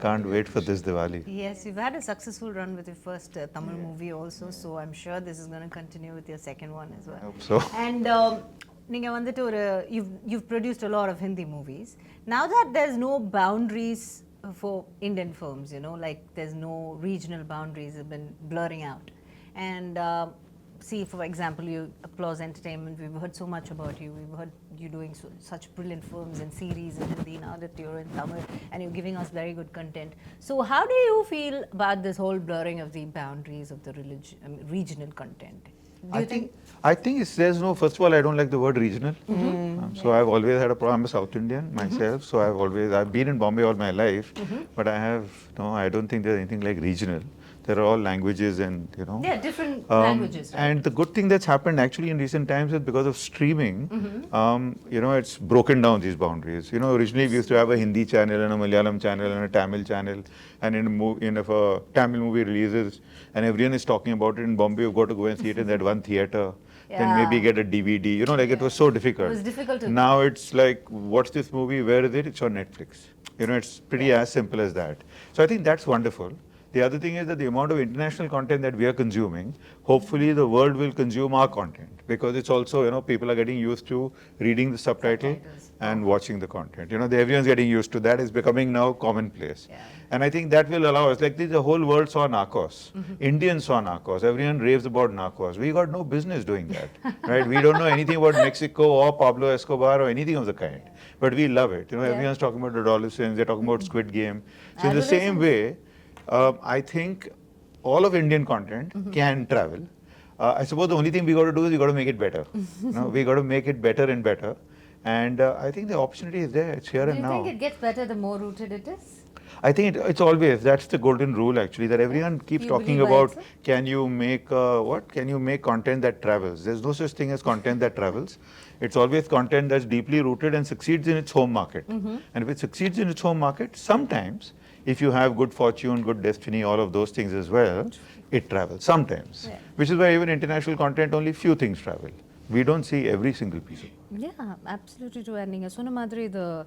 Can't wait for this Diwali. Yes, you've had a successful run with your first Tamil movie also, so I'm sure this is going to continue with your second one as well. I hope so. And நீங்க வந்துட்டு ஒரு you've produced a lot of Hindi movies. Now that there's no boundaries for Indian films, like there's no regional boundaries have been blurring out. And see, for example, you Applause Entertainment, we've heard so much about you. We've heard you doing such brilliant films and series in Hindi. Now that you're in Tamil and you're giving us very good content. So how do you feel about this whole blurring of the boundaries of the regional content? I think there's no, first of all, I don't like the word regional. So I've always had a problem. I'm a South Indian myself, so I've been in Bombay all my life, but I don't think there's anything like regional. There are all languages and, you know. Yeah, different languages, right? And the good thing that's happened actually in recent times is because of streaming, you know, it's broken down these boundaries. You know, originally we used to have a Hindi channel and a Malayalam channel and a Tamil channel, and if a Tamil movie releases and everyone is talking about it in Bombay, you've got to go and see it in that one theater, then maybe get a DVD. You know, like it was so difficult. It was difficult to. Now it's like, what's this movie? Where is it? It's on Netflix. You know, it's pretty as simple as that. So I think that's wonderful. The other thing is that the amount of international content that we are consuming, hopefully the world will consume our content, because it's also, you know, people are getting used to reading the subtitle and watching the content. You know, everyone's getting used to that. It's becoming now commonplace. Yeah. And I think that will allow us, like the whole world saw Narcos. Indians saw Narcos. Everyone raves about Narcos. We got no business doing that, right? We don't know anything about Mexico or Pablo Escobar or anything of the kind. But we love it. You know, everyone's talking about adolescents. They're talking about Squid Game. So in the same way, I think all of Indian content can travel. I suppose the only thing we got to do is we got to make it better. You know, we got to make it better and better. And I think the opportunity is there. It's here and now. Do you think it gets better the more rooted it is? I think it's always, that's the golden rule actually, that everyone keeps You talking believe by about, itself? can you make what? Can you make content that travels? There's no such thing as content that travels. It's always content that's deeply rooted and succeeds in its home market. And if it succeeds in its home market, sometimes, if you have good fortune, good destiny, all of those things as well, it travels sometimes. Yeah. Which is why even international content, only few things travel. We don't see every single piece of it. Yeah, absolutely true. And Sona Madri, the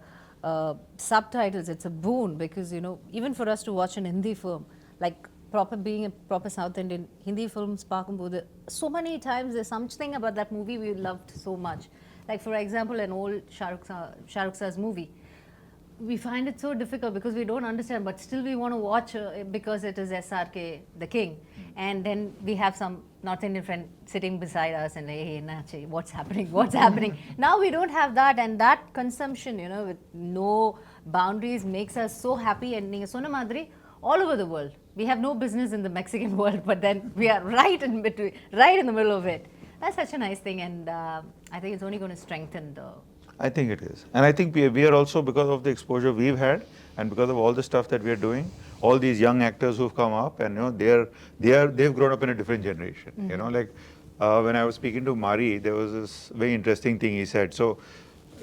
subtitles, it's a boon, because, you know, even for us to watch an Hindi film, like being a proper South Indian, Hindi films, so many times there's something about that movie we loved so much. Like, for example, an old Shah Rukh Sir's movie. We find it so difficult because we don't understand, but still we want to watch because it is SRK, the king. And then we have some North Indian friend sitting beside us and, hey, Nachi, what's happening? What's happening? Now we don't have that, and that consumption, you know, with no boundaries makes us so happy. And Sona Madri, all over the world. We have no business in the Mexican world, but then we are right in between, right in the middle of it. That's such a nice thing, and I think it's only going to strengthen the. I think it is. And I think we are also, because of the exposure we've had and because of all the stuff that we are doing, all these young actors who've come up, and, you know, they've grown up in a different generation. You know, like when I was speaking to Mari, there was this very interesting thing he said. So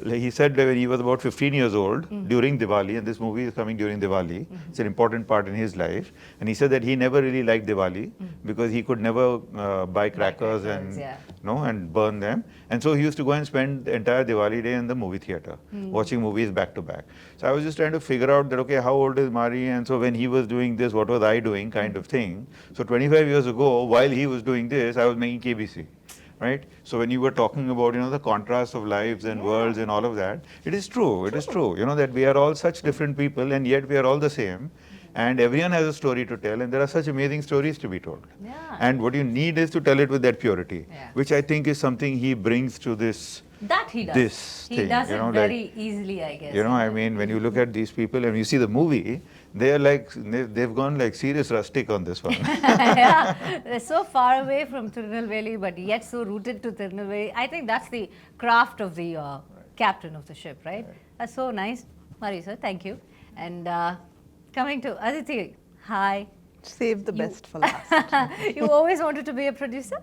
he said that when he was about 15 years old during Diwali, and this movie is coming during Diwali, it's an important part in his life, and he said that he never really liked Diwali because he could never buy crackers and and burn them, and so he used to go and spend the entire Diwali day in the movie theater watching movies back to back. So I was just trying to figure out that, okay, how old is Mari, and so when he was doing this, what was I doing, kind of thing. So 25 years ago, while he was doing this, I was making KBC. Right? So when you were talking about, you know, the contrast of lives and worlds and all of that, it is true. It is true. You know, that we are all such different people, and yet we are all the same. And everyone has a story to tell, and there are such amazing stories to be told. Yeah. And what you need is to tell it with that purity, which I think is something he brings to this. That he does. This he thing, does you it know, very like, easily, I guess. You know, I mean, when you look at these people and you see the movie, they are like, they've gone like serious rustic on this one. Yeah, they're so far away from Tirunelveli, but yet so rooted to Tirunelveli. I think that's the craft of the captain of the ship, right? That's so nice. Marisa, thank you. And coming to Aditi, hi. Save the best for last. You always wanted to be a producer?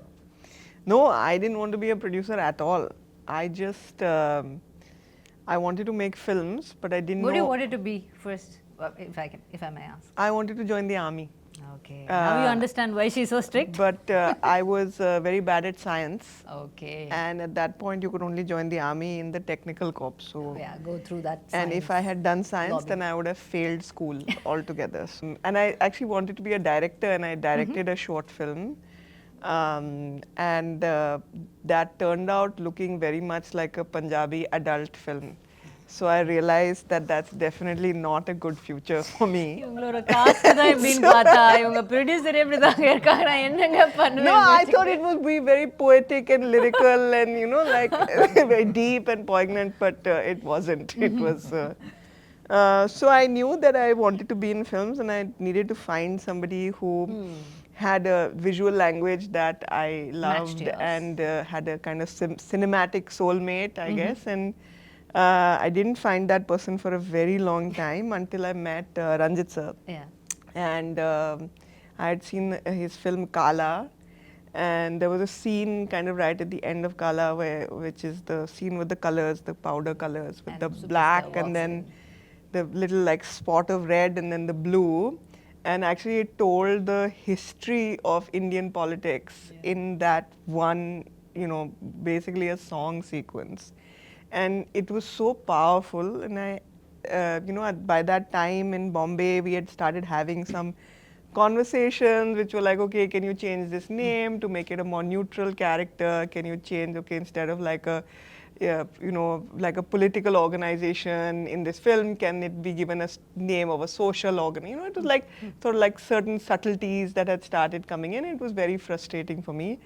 No, I didn't want to be a producer at all. I just, I wanted to make films, but I didn't What know. do you wanted to be first, if I may ask? I wanted to join the army. Okay. Now you understand why she's so strict? But I was very bad at science. Okay. And at that point, you could only join the army in the technical corps. So Yeah, go through that. and if I had done science, lobby. then I would have failed school altogether. And I actually wanted to be a director, and I directed a short film. And that turned out looking very much like a Punjabi adult film. So I realized that that's definitely not a good future for me. இவங்களோட cost தான் எப்படின்னு பார்த்தா இவங்க producer எப்படி தான் இருக்காங்க நான் என்னங்க பண்ணுவேன் No, I thought it would be very poetic and lyrical and, you know, like very deep and poignant, but it wasn't. It was. So I knew that I wanted to be in films, and I needed to find somebody who had a visual language that I loved and had a kind of cinematic soulmate, I guess. And I didn't find that person for a very long time until I met Ranjith sir. Yeah. And I had seen his film Kala, and there was a scene kind of right at the end of Kala which is the scene with the colors, the powder colors, with And the Superstar black walks and then the little like spot of red and then the blue. And actually it told the history of Indian politics in that one, basically a song sequence. And it was so powerful. And by that time in Bombay, we had started having some conversations which were like, okay, can you change this name to make it a more neutral character? Can you change, okay, instead of like like a political organization in this film, can it be given a name of a social organ? It was like sort of like certain subtleties that had started coming in. It was very frustrating for me.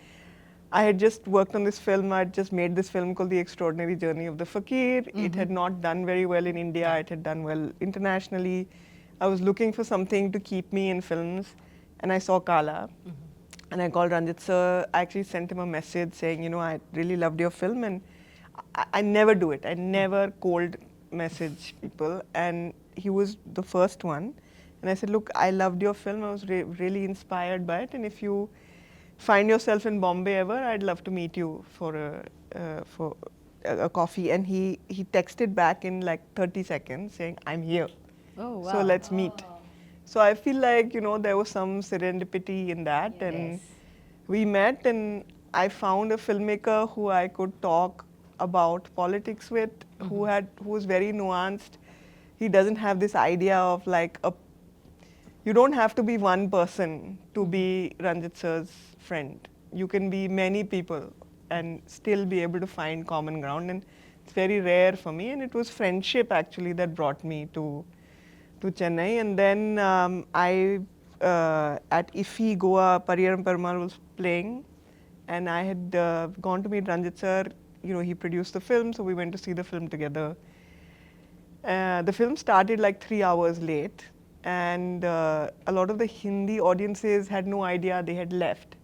I had just worked on this film. I had just made this film called The Extraordinary Journey of the Fakir. It had not done very well in India. It had done well internationally. I was looking for something to keep me in films, and I saw Kala. And I called Ranjith sir. I actually sent him a message saying, I really loved your film, and I never do it. I never cold message people, and he was the first one. And I said, look, I loved your film. I was really inspired by it, and if you find yourself in Bombay ever, I'd love to meet you for a coffee. And he texted back in like 30 seconds saying, I'm here. Oh, wow. So let's meet. So I feel like, there was some serendipity in that. And we met, and I found a filmmaker who I could talk about politics with, who was very nuanced. He doesn't have this idea of like you don't have to be one person to be Ranjith sir's friend. You can be many people and still be able to find common ground, and it's very rare for me. And it was friendship actually that brought me to Chennai. And then at IFFI Goa, Pariyaram Perumal was playing, and I had gone to meet Ranjith sir. He produced the film, so we went to see the film together. The film started like 3 hours late, and a lot of the Hindi audiences had no idea they had left.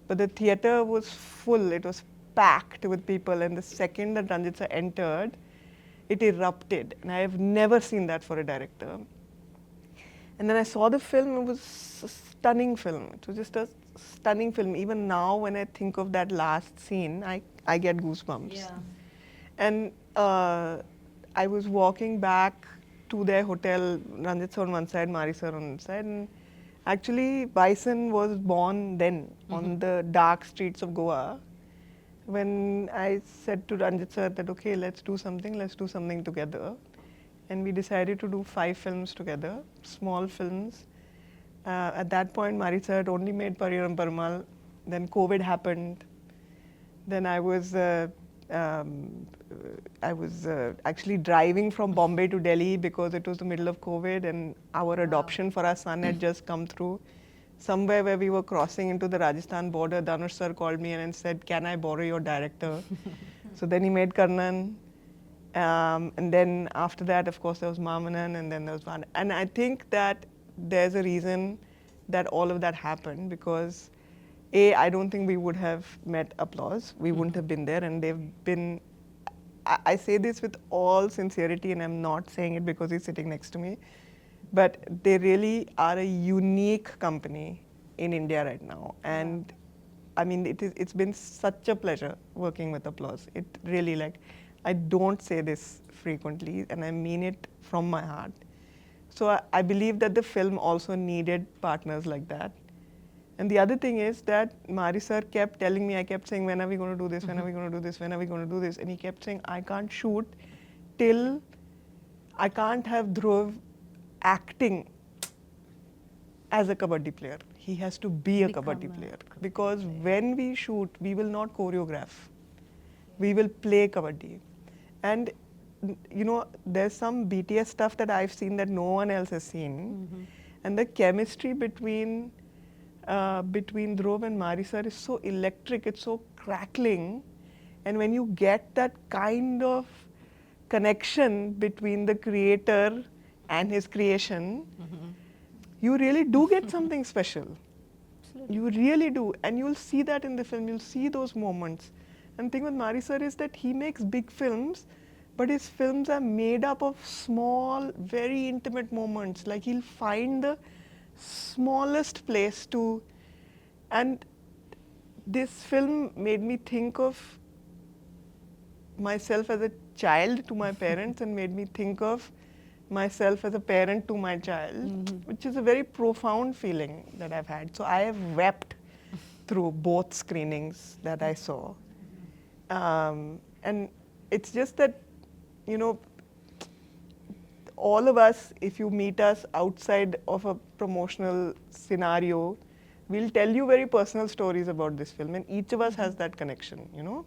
But the theatre was full, it was packed with people, and the second that Ranjith sir entered, it erupted. And I have never seen that for a director. And then I saw the film, it was a stunning film. It was just a stunning film. Even now, when I think of that last scene, I get goosebumps. Yeah. And I was walking back to their hotel, Ranjith sir on one side, Mari sir on one side. And actually, Bison was born then on the dark streets of Goa. When I said to Ranjith sir that, okay, let's do something together. And we decided to do 5 films together, small films. At that point, Mari sir had only made Pariyaram Perumal. Then COVID happened. Then I was actually driving from Bombay to Delhi because it was the middle of COVID, and our adoption for our son had just come through. Somewhere where we were crossing into the Rajasthan border, Dhanush sir called me and said, can I borrow your director? So then he made Karnan. And then after that, of course, there was Mamanan, and then there was Van. And I think that there's a reason that all of that happened, because I don't think we would have met Applause. We wouldn't have been there, and they've been, I say this with all sincerity, and I'm not saying it because he's sitting next to me, but they really are a unique company in India right now. And I mean, it's been such a pleasure working with Applause. It really, I don't say this frequently, and I mean it from my heart. So I believe that the film also needed partners like that. And the other thing is that Mari sir kept telling me, I kept saying, when are we going to do this, when are we going to do this, when are we going to do this? And he kept saying, I can't shoot till I can't have Dhruv acting as a kabaddi player. He has to be a kabaddi player. Because when we shoot, we will not choreograph. We will play kabaddi. And there's some BTS stuff that I've seen that no one else has seen. And the chemistry between Dhruv and Mari sir is so electric, it's so crackling. And when you get that kind of connection between the creator and his creation, you really do get something special. You really do. And you'll see that in the film, you'll see those moments. And the thing with Mari sir is that he makes big films, but his films are made up of small, very intimate moments. Like he'll find the smallest place to, and this film made me think of myself as a child to my parents and made me think of myself as a parent to my child, which is a very profound feeling that I've had. So I have wept through both screenings that I saw. And it's just that, you know, all of us, if you meet us outside of a promotional scenario, we'll tell you very personal stories about this film, and each of us has that connection, you know.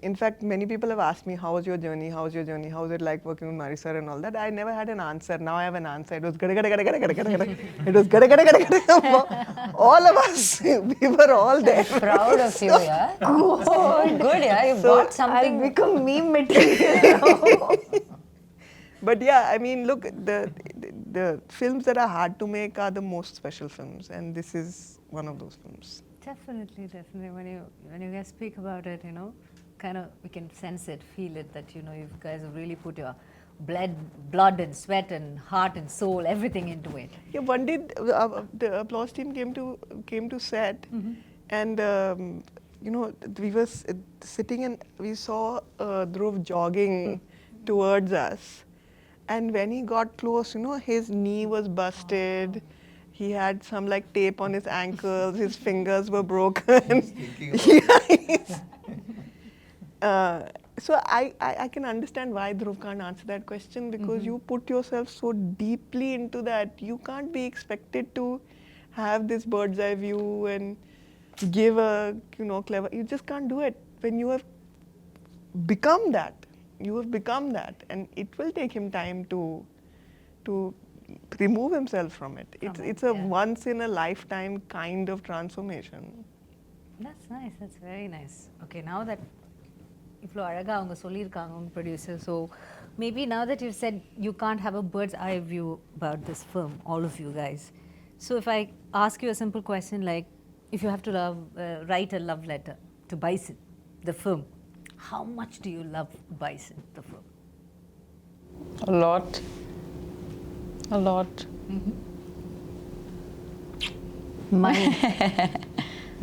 In fact, many people have asked me, how was your journey? How was your journey? How was it like working with Mari sir and all that? I never had an answer. Now I have an answer. It was gada gada gada gada gada gada gada. It was gada gada gada gada. All of us, we were all there. Proud of you, yeah. Good, yeah. You bought something. I've become meme material. But yeah, I mean, look, the films that are hard to make are the most special films, and this is one of those films. Definitely, definitely. When you guys speak about it, you know, kind of we can sense it, feel it, that, you know, you guys have really put your blood and sweat and heart and soul, everything into it. Yeah, one day the applause team came to set, and you know, we were sitting and we saw Dhruv jogging towards us, and when he got close, you know, his knee was busted. He had some like tape on his ankles, his fingers were broken. So I can understand why Dhruv can't answer that question, because you put yourself so deeply into that. You can't be expected to have this bird's eye view and give a, you know, clever, you just can't do it. When you have become that, and it will take him time to remove himself from it. It's a once in a lifetime kind of transformation. That's nice. That's very nice. Okay, now that இவ்வளோ அழகாக அவங்க சொல்லியிருக்காங்க உங்கள் producer, so maybe now that you've said you can't have a bird's eye view about this film, all of you guys. So if I ask you a simple question like, if you have to write a love letter to Bison, the film, how much do you love Bison, the film? A lot. A lot.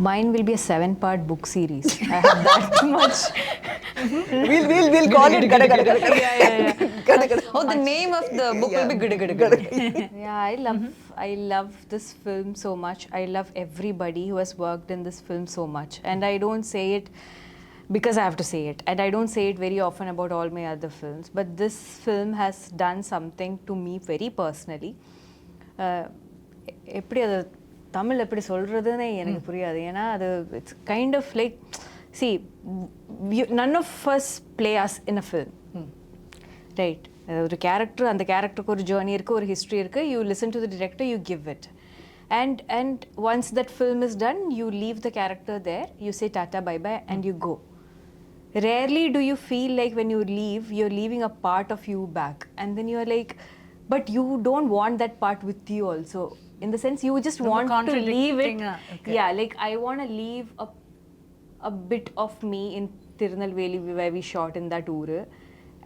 Mine will be a 7-part book series. I have that much. We'll call it gada gada gada gada. Oh, the name of the book will be Gada Gada Gada. Yeah, I love this film so much. I love everybody who has worked in this film so much. And I don't say it because I have to say it. And I don't say it very often about all my other films. But this film has done something to me very personally. எப்படி அது தமிழ் எப்படி சொல்கிறதுன்னு எனக்கு புரியாது. ஏன்னா அது it's kind of like, see, none of us play us in a film. Right. ஒரு character, அந்த கேரக்டருக்கு ஒரு ஜேர்னி இருக்குது, ஒரு ஹிஸ்ட்ரி இருக்குது. You listen to the director, you give it. And once that film is done, you leave the character there, you say tata bye-bye and you go. Rarely do you feel like when you leave, you're leaving a part of you back. And then you're like, but you don't want that part with you also. In the sense, you just want to leave it. Okay. Yeah, like I want to leave a bit of me in Tirunelveli where we shot in that uru,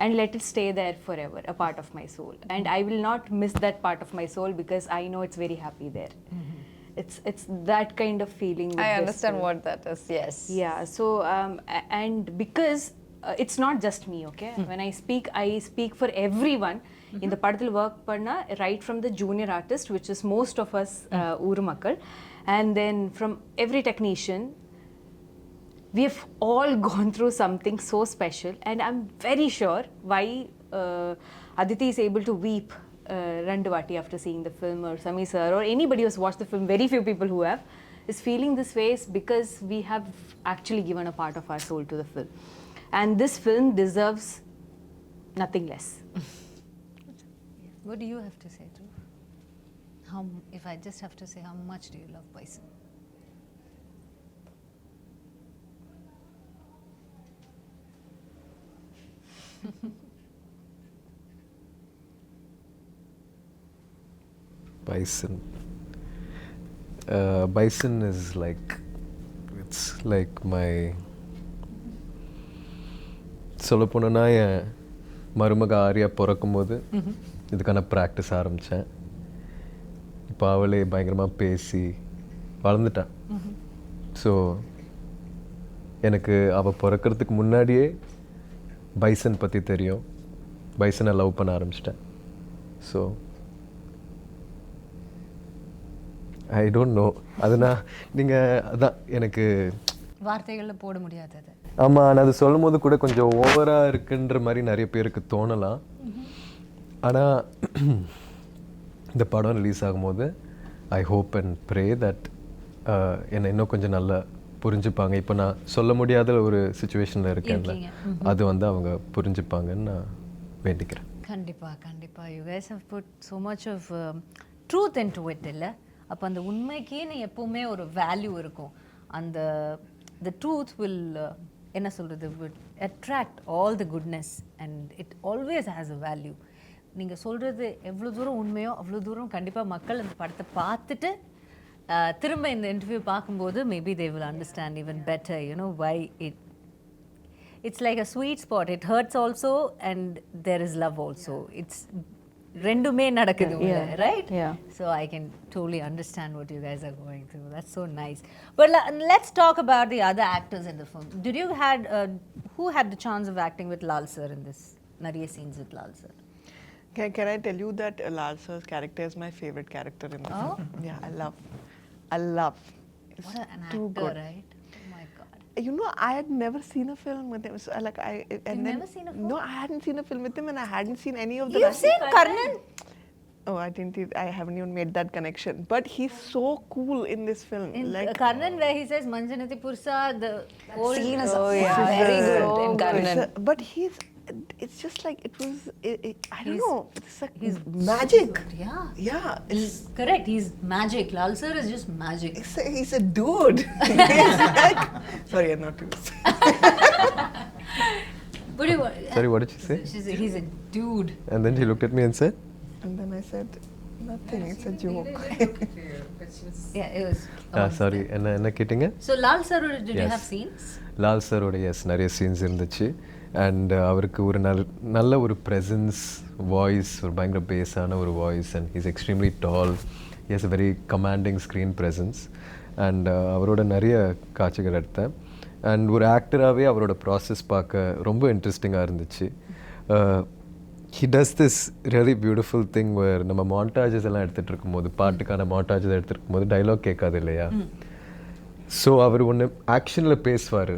and let it stay there forever, a part of my soul. And I will not miss that part of my soul because I know it's very happy there. It's that kind of feeling. I understand what that is, yes. Yeah, so and because it's not just me, okay? When I speak for everyone. In the படத்தில் work பண்ண, right from the junior artist, which is most of us ஊர் மக்கள், and then from every technician, we have all gone through something so special. And I'm very sure why Aditi is able to weep rendu vaati after seeing the film, or Sami sir, or anybody who's watched the film, very few people who have, is feeling this way is because we have actually given a part of our soul to the film. And this film deserves nothing less. What do you have to say, Dhruv? If I just have to say, how much do you love Bison? Bison. Bison is like, it's like my, சொல்ல போனோன்னா என் மருமக ஆரியா பிறக்கும்போது இதுக்கான practice ஆரம்பித்தேன். இப்போ அவளே பயங்கரமாக பேசி வளர்ந்துட்டான். ஸோ எனக்கு அவள் பிறக்கிறதுக்கு முன்னாடியே பைசன் பற்றி தெரியும். பைசனை லவ் பண்ண ஆரம்பிச்சிட்டேன். So I don't know. அதுனா நீங்கள் அதான் எனக்கு வார்த்தைகளில் போட முடியாது அது. ஆமாம், நான் அது சொல்லும் போது கூட கொஞ்சம் ஓவராக இருக்குன்ற மாதிரி நிறைய பேருக்கு தோணலாம். ஆனால் இந்த படம் ரிலீஸ் ஆகும்போது I hope and pray that என்னை இன்னும் கொஞ்சம் நல்லா புரிஞ்சுப்பாங்க. இப்போ நான் சொல்ல முடியாத ஒரு சுச்சுவேஷனில் இருக்கேன்ல, அது வந்து அவங்க புரிஞ்சுப்பாங்கன்னு நான் வேண்டிக்கிறேன். கண்டிப்பாக கண்டிப்பாக. You guys have put so much of truth into it இல்லை? அப்போ அந்த உண்மைக்குன்னு எப்போவுமே ஒரு வேல்யூ இருக்கும். அந்த த ட்ரூத் வில் என்ன சொல்கிறது, will attract all the goodness and it always has a value. நீங்கள் சொல்கிறது எவ்வளோ தூரம் உண்மையோ அவ்வளோ தூரம் கண்டிப்பாக மக்கள் அந்த படத்தை பார்த்துட்டு திரும்ப இந்த இன்டர்வியூ பார்க்கும்போது maybe they will understand even better you know why it's like a sweet spot. It hurts also and there is love also. It's rendume nadakudhu, right? Yeah. So I can totally understand what you guys are going through. That's so nice. But let's talk about the other actors in the film. Did you who had the chance of acting with Lal sir in this? Nariya scenes with Lal sir. Can I tell you that Lal sir's character is my favorite character in the film? Yeah, I love. It's What an too actor, good. right? Oh my God. You know, I had never seen a film with him. So, never seen a film? No, I hadn't seen a film with him, and I hadn't seen any of the. You've seen Karnan? Oh, I haven't even made that connection. But he's so cool in this film. In Like Karnan, where he says Manjanati Pursa, the old Scene is yeah. very good so in good. Karnan. But it's just like it was. I don't know. It's like magic. Yeah. Yeah, He's correct. He's magic. Lal sir is just magic. he's a dude. He's like, sorry, I'm not used. But you, Sorry, what did she say? he's a dude. And then she looked at me and said, And then I said, nothing. It's a joke. Yeah, it was. Sorry, என்ன கேட்டிங்க? So Lal sir, did you Yes. have scenes? Lal சரோட நிறைய scenes இருந்துச்சு. And அவருக்கு ஒரு நல்ல ஒரு presence, voice, ஒரு பயங்கர பேஸான ஒரு voice. And he's extremely tall. He has a very commanding screen presence. And அவரோட நிறைய காட்சிகள் எடுத்தேன். அண்ட் ஒரு ஆக்டராகவே அவரோட ப்ராசஸ் பார்க்க ரொம்ப இன்ட்ரெஸ்டிங்காக இருந்துச்சு. He does this really beautiful thing where நம்ம மாண்டாஜஸ் எல்லாம் எடுத்துகிட்டு இருக்கும்போது, பாட்டுக்கான மாண்டாஜஸ் எடுத்துகிட்டு இருக்கும்போது டைலாக் கேட்காது இல்லையா? ஸோ அவர் ஒன்று ஆக்ஷனில் பேசுவார்,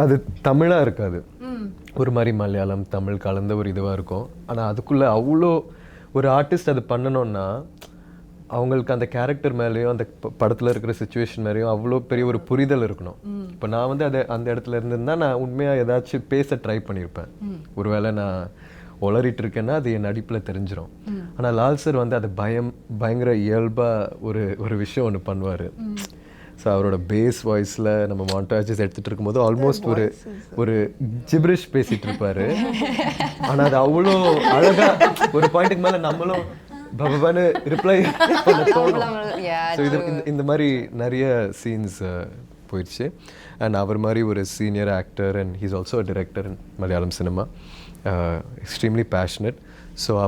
அது தமிழாக இருக்காது, ஒரு மாதிரி மலையாளம் தமிழ் கலந்த ஒரு இதுவாக இருக்கும். ஆனால் அதுக்குள்ளே அவ்வளோ ஒரு ஆர்டிஸ்ட் அது பண்ணணும்னா அவங்களுக்கு அந்த கேரக்டர் மேலேயும் அந்த படத்தில் இருக்கிற சுச்சுவேஷன் மேலேயும் அவ்வளோ பெரிய ஒரு புரிதல் இருக்கணும். இப்போ நான் வந்து அந்த இடத்துல இருந்திருந்தால் நான் உண்மையாக ஏதாச்சும் பேச ட்ரை பண்ணியிருப்பேன். ஒருவேளை நான் உளறிட்டு இருக்கேன்னா அது என் நடிப்பில் தெரிஞ்சிடும். ஆனால் லால் சார் வந்து அது பயங்கர இயல்பாக ஒரு விஷயம் ஒன்று பண்ணுவார். ஸோ அவரோட பேஸ் வாய்ஸில் நம்ம மாண்டாஜஸ் எடுத்துகிட்டு இருக்கும்போது ஆல்மோஸ்ட் ஒரு ஜிப்ரிஷ் பேசிகிட்டு இருப்பார். ஆனால் அது அவ்வளோ அழகாக ஒரு பாயிண்ட்டுக்கு மேலே நம்மளும் பபான்னு ரிப்ளை பண்ண தோணும். ஸோ இந்த மாதிரி நிறைய சீன்ஸ் போயிடுச்சு. அண்ட் அவர் மாதிரி ஒரு senior actor and he's also a director in Malayalam cinema, extremely passionate. So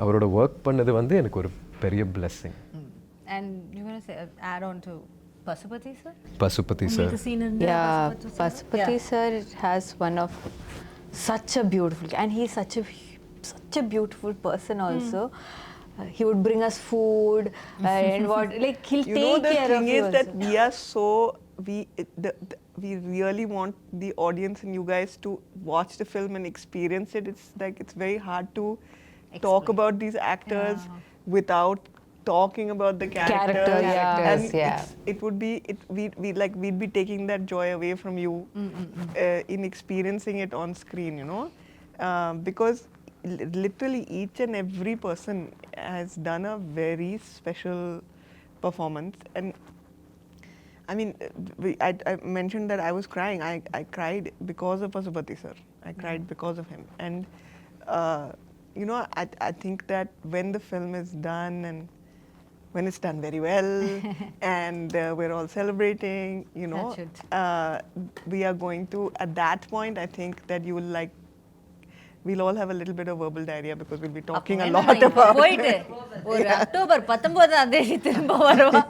அவரோட ஒர்க் பண்ணது வந்து எனக்கு ஒரு பெரிய blessing. And you want to say add on to Pasupathy sir? Pasupathy sir. Yeah, Pasupathy sir has one of such a beautiful, and he's such a beautiful person also. He would bring us food and what, like he'll take care of you. The thing is that also. we are so we really want the audience and you guys to watch the film and experience it. It's like it's very hard to talk about these actors without talking about the characters. And it would be we'd be taking that joy away from you in experiencing it on screen, you know, because literally each and every person has done a very special performance. And I mean, I mentioned that I was crying. I cried because of Pasupathy sir. I cried because of him. And you know, I think that when the film is done and when it's done very well and we're all celebrating, you know, we are going to, at that point, I think that you will like we'll all have a little bit of verbal diarrhea because we'll be talking a lot about போயிட்டு ஒரு October 19ஆம் தேதி திரும்ப வருவா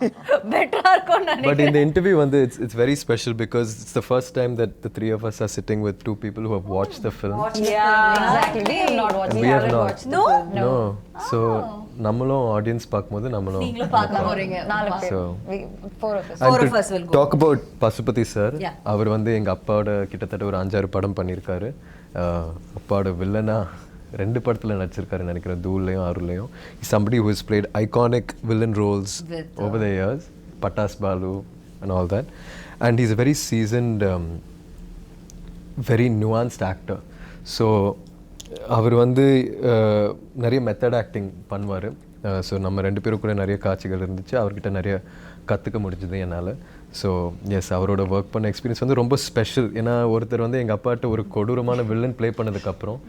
பெட்டரா இருக்கும் But in the interview, it's very special because it's the first time that the three of us are sitting with two people who have watched the film. Exactly. We have not watched. And we have not. No. So, நம்மளும் audience பார்க்கும்போது நம்மளும் நீங்களும் பார்க்க போறீங்க. So, Four of us. Four of us will go. Talk about Pasupathy sir. Yeah. அவர் வந்து எங்க அப்பாவோட கிட்டத்தட்ட ஒரு 5-6 படம் பண்ணியிருக்காரு. அப்பாவோட வில்லனா 2 படத்துல நடிச்சிருக்காருன்னு நினைக்கிறேன், தூள்லையும் ஆறுலையும். Somebody who has played iconic villain roles over the years, Patas Balu and all that. And he's a very seasoned, very nuanced actor. So அவர் வந்து நிறைய மெத்தட் ஆக்டிங் பண்ணுவார். ஸோ நம்ம 2 பேரும் கூட நிறைய காட்சிகள் இருந்துச்சு, அவர்கிட்ட நிறைய கற்றுக்க முடிஞ்சது என்னால். ஸோ எஸ், அவரோட ஒர்க் பண்ண எக்ஸ்பீரியன்ஸ் வந்து ரொம்ப ஸ்பெஷல். ஏன்னா ஒருத்தர் வந்து எங்கள் அப்பாட்ட ஒரு கொடூரமான வில்லன் ப்ளே பண்ணதுக்கப்புறம்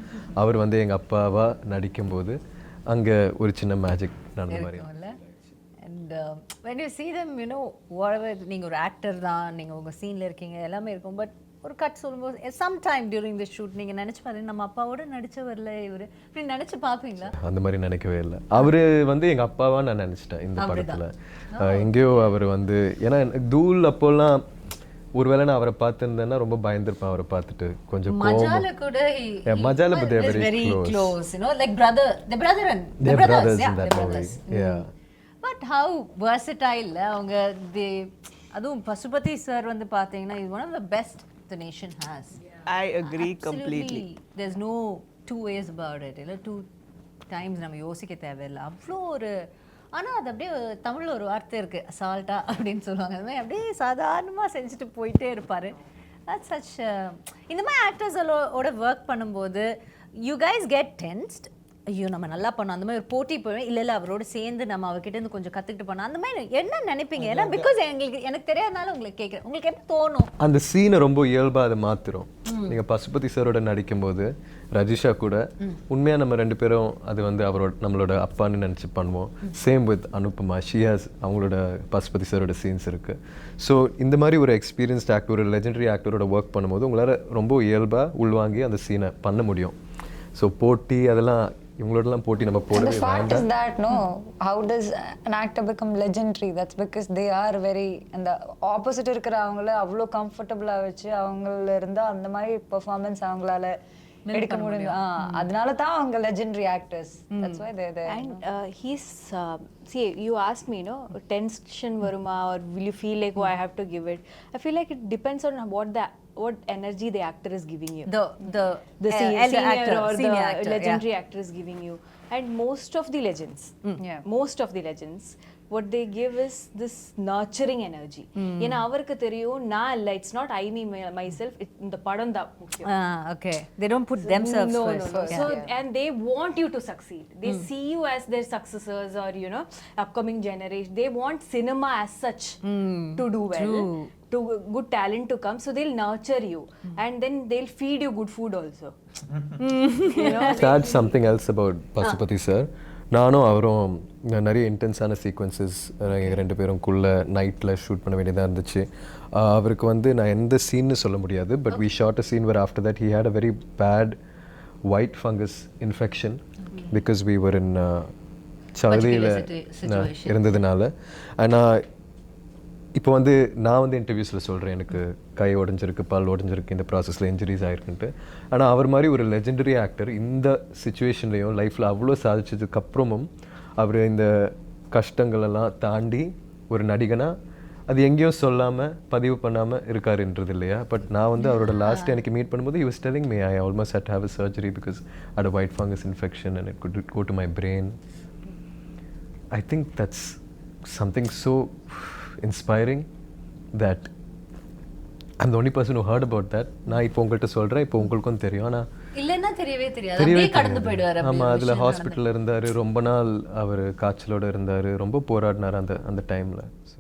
அவர் வந்து எங்கள் அப்பாவாக நடிக்கும்போது அங்கே ஒரு சின்ன மேஜிக் நடந்த மாதிரி. And when you see them, you know, whatever, நீங்க ஒரு ஆக்டர் தான், நீங்க உங்க சீன்ல இருக்கீங்க, எல்லாமே இருக்கும். பட் ஒரு கட் சொல்லும்போது sometime during the shoot நீங்க நினைச்சு பாருங்க, நம்ம அப்பாவோட நடிச்சவர்ல இவரு இப்படி நினைச்சு பாப்பீங்களா? அந்த மாதிரி நினைக்கவே இல்லை. அவரு வந்து எங்க அப்பாவா நான் நினைச்சிட்டேன் இந்த படத்துல. எங்கேயோ அவர் வந்து, ஏன்னா தூள் அப்போல்லாம் ஒருவேளை நான் அவரை பார்த்துருந்தேன்னா ரொம்ப பயந்துருப்பேன். அவரை பார்த்துட்டு கொஞ்சம் மஜால கூட மஜால but they are very very close, you know, like they're brothers, yeah, they're brothers. Yeah. But how versatile அவங்க அதுவும் பசுபதி சார் வந்து பாத்தீங்கன்னா is one of the best the nation has. I agree completely. There's no two ways about it. இல்ல 2 times நம்ம யோசிக்க தேவையில்லை. அவ்வளோ ஒரு, ஆனா அது அப்படியே தமிழ்ல ஒரு வார்த்தை இருக்கு, அசால்ட்டா அப்படின்னு சொல்லுவாங்க. அது மாதிரி அப்படியே சாதாரணமா செஞ்சுட்டு போயிட்டே இருப்பாரு. That's such இந்த மாதிரி ஆக்டர்ஸோட ஒர்க் பண்ணும்போது you guys get tensed. ஐயோ நம்ம நல்லா பண்ணோம், அந்த மாதிரி ஒரு போட்டி போய் இல்லை அவரோட சேர்ந்து நம்ம அவர்கிட்ட இருந்து கொஞ்சம் கற்றுக்கிட்டு பண்ணோம், அந்த மாதிரி என்ன நினைப்பீங்க? ஏன்னா பிகாஸ் எனக்கு தெரியாதனால உங்களுக்கு கேட்குறேன், உங்களுக்கு எப்படி தோணும்? அந்த சீனை ரொம்ப இயல்பாக அதை மாற்றுறோம். நீங்கள் பசுபதி சாரோட நடிக்கும்போது ரஜிஷா கூட உண்மையாக நம்ம 2 பேரும் அது வந்து அவரோட நம்மளோட அப்பான்னு நினச்சி பண்ணுவோம். சேம் வித் அனுப்பமா, ஷியாஸ் அவங்களோட பசுபதி சாரோட சீன்ஸ் இருக்குது. ஸோ இந்த மாதிரி ஒரு எக்ஸ்பீரியன்ஸ்ட் ஆக்டர், ஒரு லெஜெண்டரி ஆக்டரோட ஒர்க் பண்ணும்போது உங்களால் ரொம்ப இயல்பாக உள்வாங்கி அந்த சீனை பண்ண முடியும். ஸோ போட்டி அதெல்லாம் இவங்களோடலாம் போட்டி நம்ம போடவே வேண்டாம். The fact is that no, how does an actor become legendary? That's because they are very, அந்த ஆப்போசிட் இருக்கிற அவங்கள அவ்வளோ கம்ஃபர்டபுளாக வச்சு அவங்கள இருந்தா அந்த மாதிரி பெர்ஃபார்மன்ஸ் அவங்களால எடுக்க முடியும். அதனால தான் அவங்க legendary actors. That's why they're there. And he's see, you asked me, you know, tension varuma or will you feel like, oh, I have to give it? I feel like it depends on what energy the actor is giving you. The senior actor or the legendary actor is giving you. And most of the legends, what they give is this nurturing energy. ஏன்னா அவருக்கு தெரியும் நான் இல்லை, it's not I me myself, இந்த படம் தான் முக்கியம். Okay, they don't put themselves first. No. So and they want you to succeed. They see you as their successors or, you know, upcoming generation. They want cinema as such to do well. To good talent to come, so they'll nurture you and then they'll feed you good food also. You know, that's something else about Pasupathy sir. நானும் அவரும் நிறைய இன்டென்ஸான sequences எங்கள் 2 பேரும்குள்ளே நைட்டில் shoot பண்ண வேண்டியதாக இருந்துச்சு. அவருக்கு வந்து நான் எந்த சீன்னு சொல்ல முடியாது, but we shot a scene where after that he had a very bad white fungus infection because we were in சளியில் இருந்ததுனால. ஆனால் இப்போ வந்து நான் வந்து இன்டர்வியூஸில் சொல்கிறேன் எனக்கு கை உடஞ்சிருக்கு, பால் உடஞ்சிருக்கு, இந்த ப்ராசஸில் இன்ஜுரிஸ் ஆகிருக்குன்ட்டு. ஆனால் அவர் மாதிரி ஒரு லெஜெண்டரி ஆக்டர் இந்த சுச்சுவேஷன்லேயும் லைஃப்பில் அவ்வளோ சாதிச்சதுக்கப்புறமும் அவர் இந்த கஷ்டங்களெல்லாம் தாண்டி ஒரு நடிகனாக அது எங்கேயும் சொல்லாமல் பதிவு பண்ணாமல் இருக்காருன்றது இல்லையா. பட் நான் வந்து அவரோட லாஸ்ட் எனக்கு மீட் பண்ணும்போது he was telling me I almost had to have a surgery because I had a white fungus infection and it could go to my brain. I think that's something so inspiring that I'm the only person who heard about that. நான் இப்போ உங்கள்கிட்ட சொல்கிறேன், இப்போ உங்களுக்கும் தெரியும். ஆனால் இல்லைன்னா தெரியவே கடந்து போயிடுவார். ஆமாம், அதில் ஹாஸ்பிட்டலில் இருந்தார், ரொம்ப நாள் அவர் காய்ச்சலோடு இருந்தார், ரொம்ப போராடினார் அந்த டைமில். So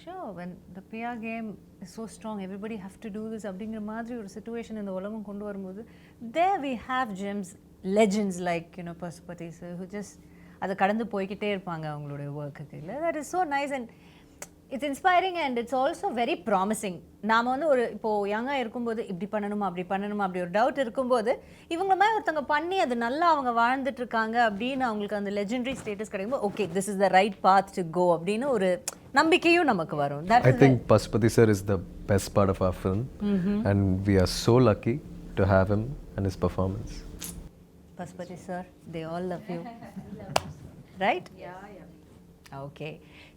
sure, when the PR game is so strong, everybody have to do this அப்படிங்கிற மாதிரி ஒரு சிச்சுவேஷன் இந்த உலகம் கொண்டு வரும்போது there we have gems, legends like, you know, Pasupathy sir who just அதை கடந்து போய்கிட்டே இருப்பாங்க அவங்களோட ஒர்க்குக்கு. இல்லை, that is so nice. And it's inspiring and it's also very promising. நாம் வந்து ஒரு இப்போது யங்காக இருக்கும்போது இப்படி பண்ணணுமா அப்படி ஒரு டவுட் இருக்கும்போது இவங்கள மாதிரி ஒருத்தவங்க பண்ணி அது நல்லா அவங்க வாழ்ந்துட்டு இருக்காங்க அப்படின்னு அவங்களுக்கு அந்த லெஜெண்டரி ஸ்டேட்டஸ் கிடைக்கும்போது okay this is the right path to go அப்படின்னு ஒரு நம்பிக்கையும் நமக்கு வரும். I think Pasupathy sir is the best part of our film, and we are so lucky to have him and his performance. Pasupathy sir, they all love you. Right? Okay.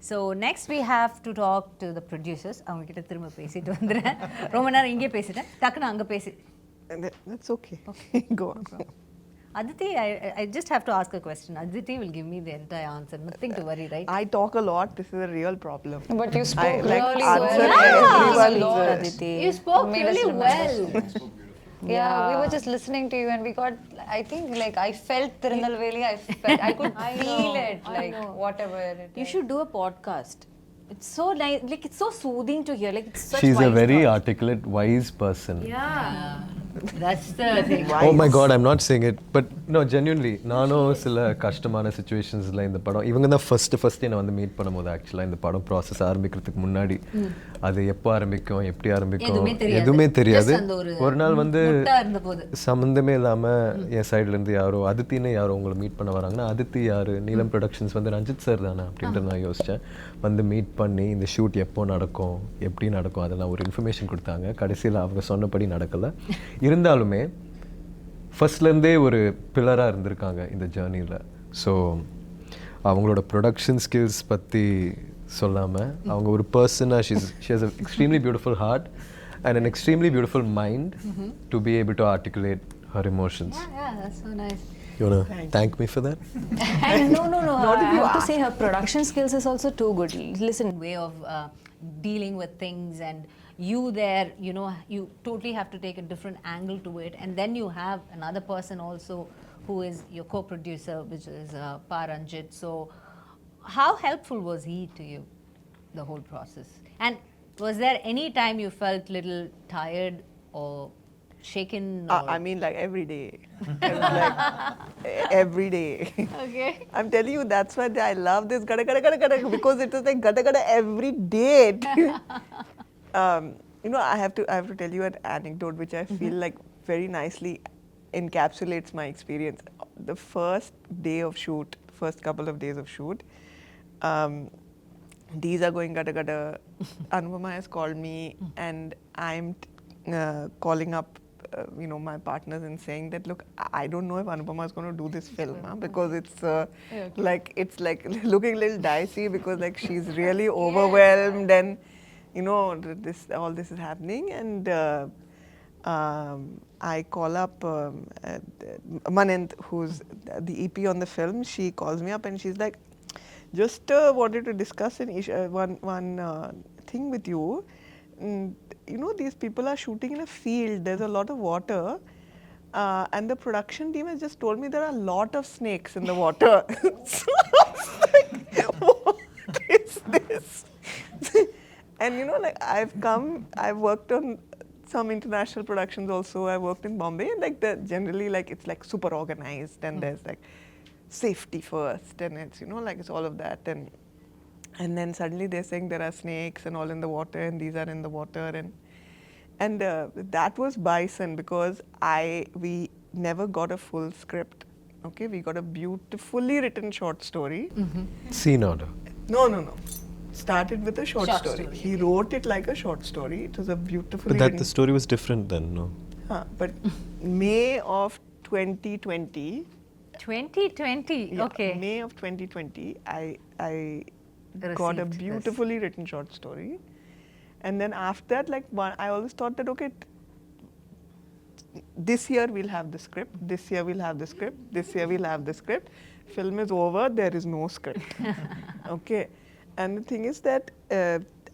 So next we have to talk to the producers. அவங்க கிட்ட திரும்ப பேசிட்டு வந்துறேன். ரொம்ப நேரம் இங்கே பேசிட்டேன். டக்குன்னு அங்க பேசி. That's okay. Go on. Aditi, I just have to ask a question. Aditi will give me the entire answer. Nothing to worry, right? I talk a lot. This is a real problem. But you spoke like really answer well. everyone's, Aditi. You spoke Made us really remember. well. Yeah, we were just listening to you and we got, I think like I felt Tirunelveli, I could feel it, like whatever it is. You should do a podcast. It's so nice, like it's so soothing to hear. Like it's such She's a wise very thoughts. articulate, wise person. That's the thing. Oh my god, I'm not saying it, but no, genuinely நானும் சில கஷ்டமான சிச்சுவேஷன்ஸில் இந்த படம் இவங்க தான் first என்னை வந்து meet பண்ணும்போது ஆக்சுவலாக இந்த படம் ப்ராசஸ் ஆரம்பிக்கிறதுக்கு முன்னாடி அது எப்போ ஆரம்பிக்கும் எப்படி ஆரம்பிக்கும் எதுவுமே தெரியாது. ஒரு நாள் வந்து சம்மந்தமே இல்லாமல் என் சைட்லேருந்து யாரோ அதித்தின்னு யாரோ உங்களை மீட் பண்ண வராங்கன்னா அதித்தி யார் நீலம் ப்ரொடக்ஷன்ஸ் வந்து ரஞ்சித் சார் தானே அப்படின்ட்டு நான் யோசித்தேன். வந்து மீட் பண்ணி இந்த ஷூட் எப்போ நடக்கும் எப்படி நடக்கும் அதெல்லாம் ஒரு இன்ஃபர்மேஷன் கொடுத்தாங்க. கடைசியில் அவங்க சொன்னபடி நடக்கலை. இருந்தாலுமே ஃபர்ஸ்ட்லேருந்தே ஒரு பில்லராக இருந்திருக்காங்க இந்த ஜேர்னியில். ஸோ அவங்களோட ப்ரொடக்ஷன் ஸ்கில்ஸ் பற்றி சொல்லாமல் அவங்க ஒரு பர்சனாக she has a extremely beautiful heart and an extremely beautiful mind to be able to articulate her emotions. Yeah, that's so nice. You want to thank me for that? And no. I have to say her production skills is also too good. Listen, Way of dealing with things, and you there, you know, you totally have to take a different angle to it, and then you have another person also who is your co-producer, which is Ranjith. So how helpful was he to you, the whole process? And was there any time you felt little tired or shaken? Or I mean, like every day. Like every day. Okay. I'm telling you, that's why I love this gada gada gada gada because it was like gada gada every day. You know, I have to tell you an anecdote which I feel like very nicely encapsulates my experience. The first day of shoot, first couple of days of shoot, these are going gada gada. Anupama has called me and I'm calling up you know, my partners and saying that look, I don't know if Anupama is going to do this film because it's like looking a little dicey because like she's really overwhelmed and you know all this is happening and I call up Manind, who's the EP on the film. She calls me up and she's like, just wanted to discuss one thing with you. You know, these people are shooting in a field. There's a lot of water, and the production team has just told me there are a lot of snakes in the water. So I was like, what is this? And you know, like I've worked on some international productions also. I worked in Bombay, and like generally like it's like super organized, and there's like safety first, and it's you know like it's all of that, and then suddenly they're saying there are snakes and all in the water, and these are in the water, and that was Bison because we never got a full script. Okay, we got a beautifully written short story. Scene order. No. Started with a short story. He wrote it like a short story. It was a beautifully But that written. the story was different then, no? But May of 2020. 2020. Yeah, Okay. May of 2020, I got a Received beautifully written short story, and then after that, like I always thought that okay, this year we'll have the script. This year we'll have the script. This year we'll have the script. Film is over. There is no script. Okay, and the thing is that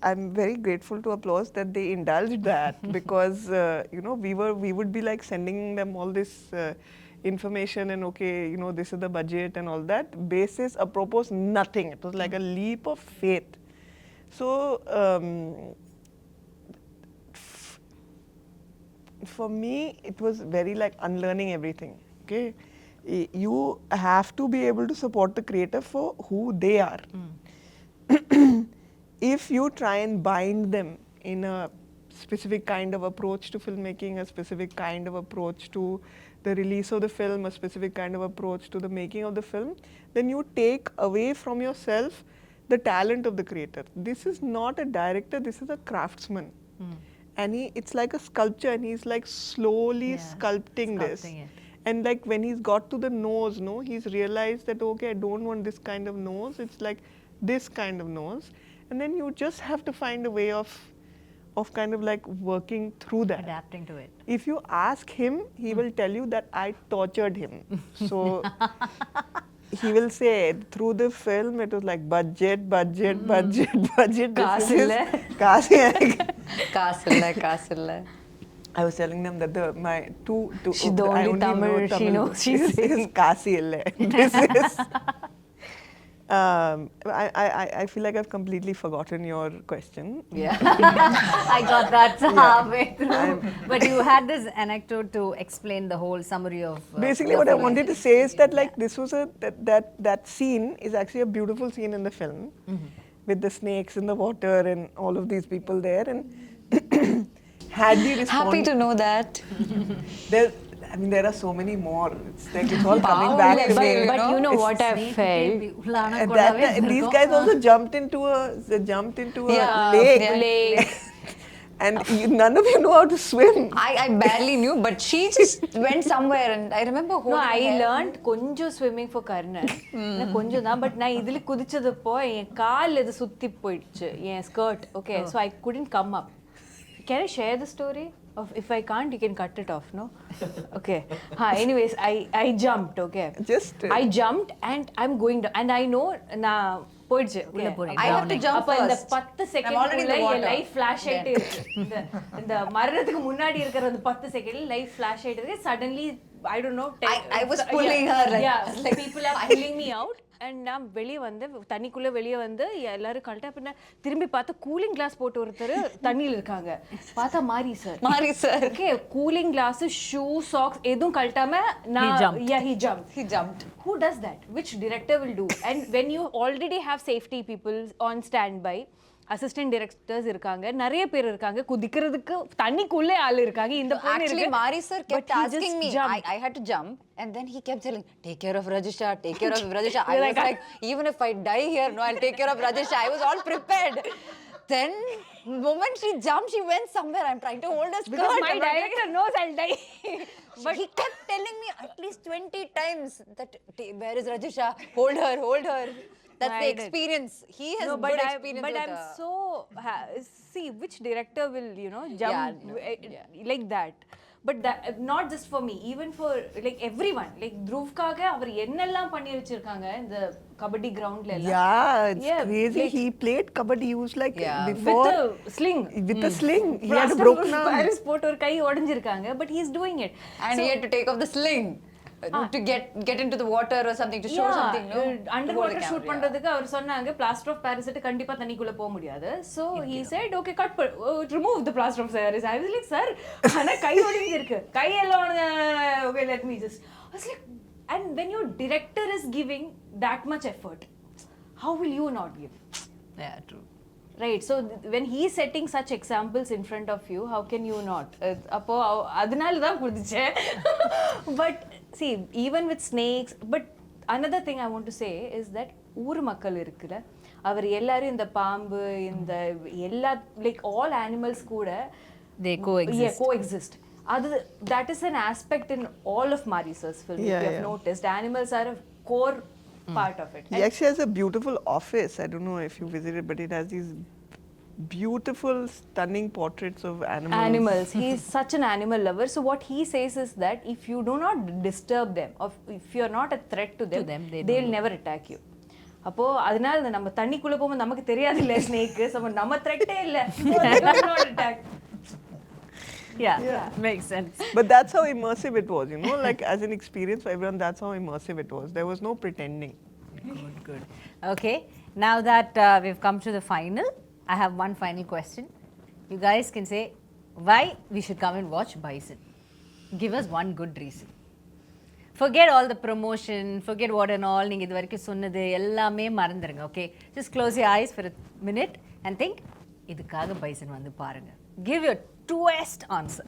I'm very grateful to Applause that they indulged that because you know we would be like sending them all this. Information and okay, you know, this is the budget and all that. Basis, apropos, nothing. It was like a leap of faith. So, for me, it was very like unlearning everything. Okay, you have to be able to support the creator for who they are. if you try and bind them in a specific kind of approach to filmmaking, a specific kind of approach to the release of the film, a specific kind of approach to the making of the film, then you take away from yourself the talent of the creator. This is not a director, this is a craftsman. And it's like a sculpture, and he's like slowly sculpting this. It. And like when he's got to the nose, no, he's realized that, okay, I don't want this kind of nose, it's like this kind of nose. And then you just have to find a way of kind of like working through that. Adapting to it. If you ask him, he will tell you that I tortured him. So he will say through the film it was like budget. Castle. I was telling them that my two She's the I only Tamil she knows. This is Kasi ille. This is I feel like I've completely forgotten your question. Yeah. I got that halfway through. But you had this anecdote to explain the whole summary of basically what I wanted to say is that like this was that scene is actually a beautiful scene in the film with the snakes in the water and all of these people there, and had we responded, Happy to know that. there are so many more. It's like it's all coming back to me. But you know It's what I felt? These guys also jumped into a lake. And none of you know how to swim. I barely knew, but she just went somewhere, and I remember holding No, I her hair. learned konjo swimming for Karnan. Konjo da, but நான் இதில குதிச்சதப்போ என் கால் இது சுத்தி போயிடுச்சு என் skirt. Okay, so I couldn't come up. Can I share the story? If I can't, you can cut it off, no? Okay. Anyways, I jumped, okay. I jumped and I'm going down. And I know நான் போயிடுச்சு. I have to jump அப்ப இந்த first. 10 செகண்ட்ல என் life flash ஆயிட்டே இருக்கு. இந்த மரணத்துக்கு முன்னாடி இருக்கிற அந்த 10 செகண்ட்ல லைஃப் ஃபிளாஷ் ஆயிட்டே இருக்கு. Suddenly I don't know. I was pulling her. Like people are pulling me out. And நான் வெளியே வந்து தண்ணிக்குள்ளே வெளியே வந்து எல்லாரும் கழட்டா பின்ன திரும்பி பார்த்தா கூலிங் கிளாஸ் போட்டு ஒருத்தர் தண்ணியில் இருக்காங்க. பார்த்தா மாரி sir okay cooling glass shoe socks எதுவும் கழட்டாம நான் he jumped. Who does that? Which director will do? And when you already have safety people on standby, assistant directors இருக்காங்க, நிறைய பேர் இருக்காங்க, குதிக்கிறதுக்கு தண்ணிக்குள்ளே ஆள் இருக்காங்க. இந்த பொண்ணு actually Mari sir kept asking me. I had to jump, and then he kept telling, take care of Rajisha. I was like, even if I die here, no, I'll take care of Rajisha. I was all prepared. Then moment she jumped, she went somewhere. I'm trying to hold her skirt. because my director knows I'll die. But he kept telling me at least 20 times that where is Rajisha? Hold her. That's the experience. He has good experience. But I'm so see which director will jump like that. But that not just for me, even for like everyone. Like Dhruvkaga அவர் என்னெல்லாம் பண்ணி வச்சிருக்காங்க இந்த கபடி கிரவுண்ட்ல எல்லாம். Yeah, it's crazy. He played kabaddi. He was like before with a sling. He had a broken arm. Paris போட்டு ஒரு கை உடைஞ்சிருக்காங்க. But he's doing it. And he had to take off the sling. To get into the water or something to show something, no? Underwater shoot பண்றதுக்கு அவர் சொன்னாங்க plaster of paris கண்டிப்பா தண்ணிக்குள்ள போக முடியாது. So he said okay remove the plaster of paris. I was like sir ஆனா கை ஒடிஞ்சு இருக்கு, கை எல்லாம் okay let me just I was like, and when your director is giving that much effort, how will you not give? Yeah, true. Right, so when he is setting such examples in front of you, how can you not? அப்போ அதனால தான் குதிச்சேன். But see, even with snakes, but another thing I want to say is that ஊர் மக்கள் இருக்குல்ல, அவர் எல்லாரும் இந்த பாம்பு இந்த எல்லா like all animals கூட they coexist. That is an aspect in all of Mari sir's films. If you have noticed, animals are a core part of it. He actually has a beautiful office. I don't know if you visited, but it has these beautiful, stunning portraits of animals. He's such an animal lover. So what he says is that if you do not disturb them, or if you are not a threat to them, they'll never attack you. அப்போ அதனால நம்ம தண்ணிக்குள்ள போகும்போது நமக்கு தெரியாது இல்ல snake, நம்ம த்ரெட்டே இல்ல, not attack. Yeah, makes sense. But that's how immersive it was, like as an experience for everyone, that's how immersive it was. There was no pretending. Good. Okay, now that we've come to the final, I have one final question. You guys can say why we should come and watch Bison. Give us one good reason. Forget all the promotion, forget what and all, நீங்க இது வரைக்கும் சொன்னது எல்லாமே மறந்துருங்க. Okay, just close your eyes for a minute. and think இதுக்காக bison வந்து பாருங்க. Give your truest answer.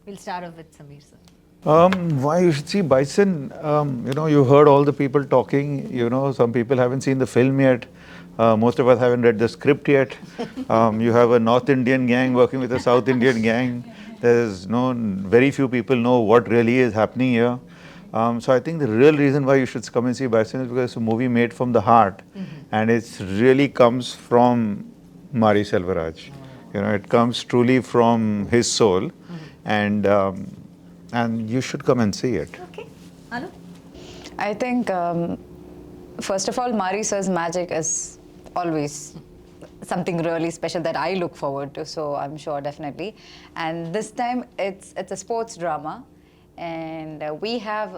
We'll start off with Sameer sir. Why you should see Bison? You know, you heard all the people talking. You know, some people haven't seen the film yet. Most of us haven't read the script yet. You have a North Indian gang working with a South Indian gang. There's very few people know what really is happening here. So I think the real reason why you should come and see Bison is because it's a movie made from the heart, and it really comes from Mari Selvaraj. You know, it comes truly from his soul, and you should come and see it. Okay. Anu? I think, first of all, Mari sir's magic is always something really special that I look forward to, so I'm sure definitely. And this time it's a sports drama, and we have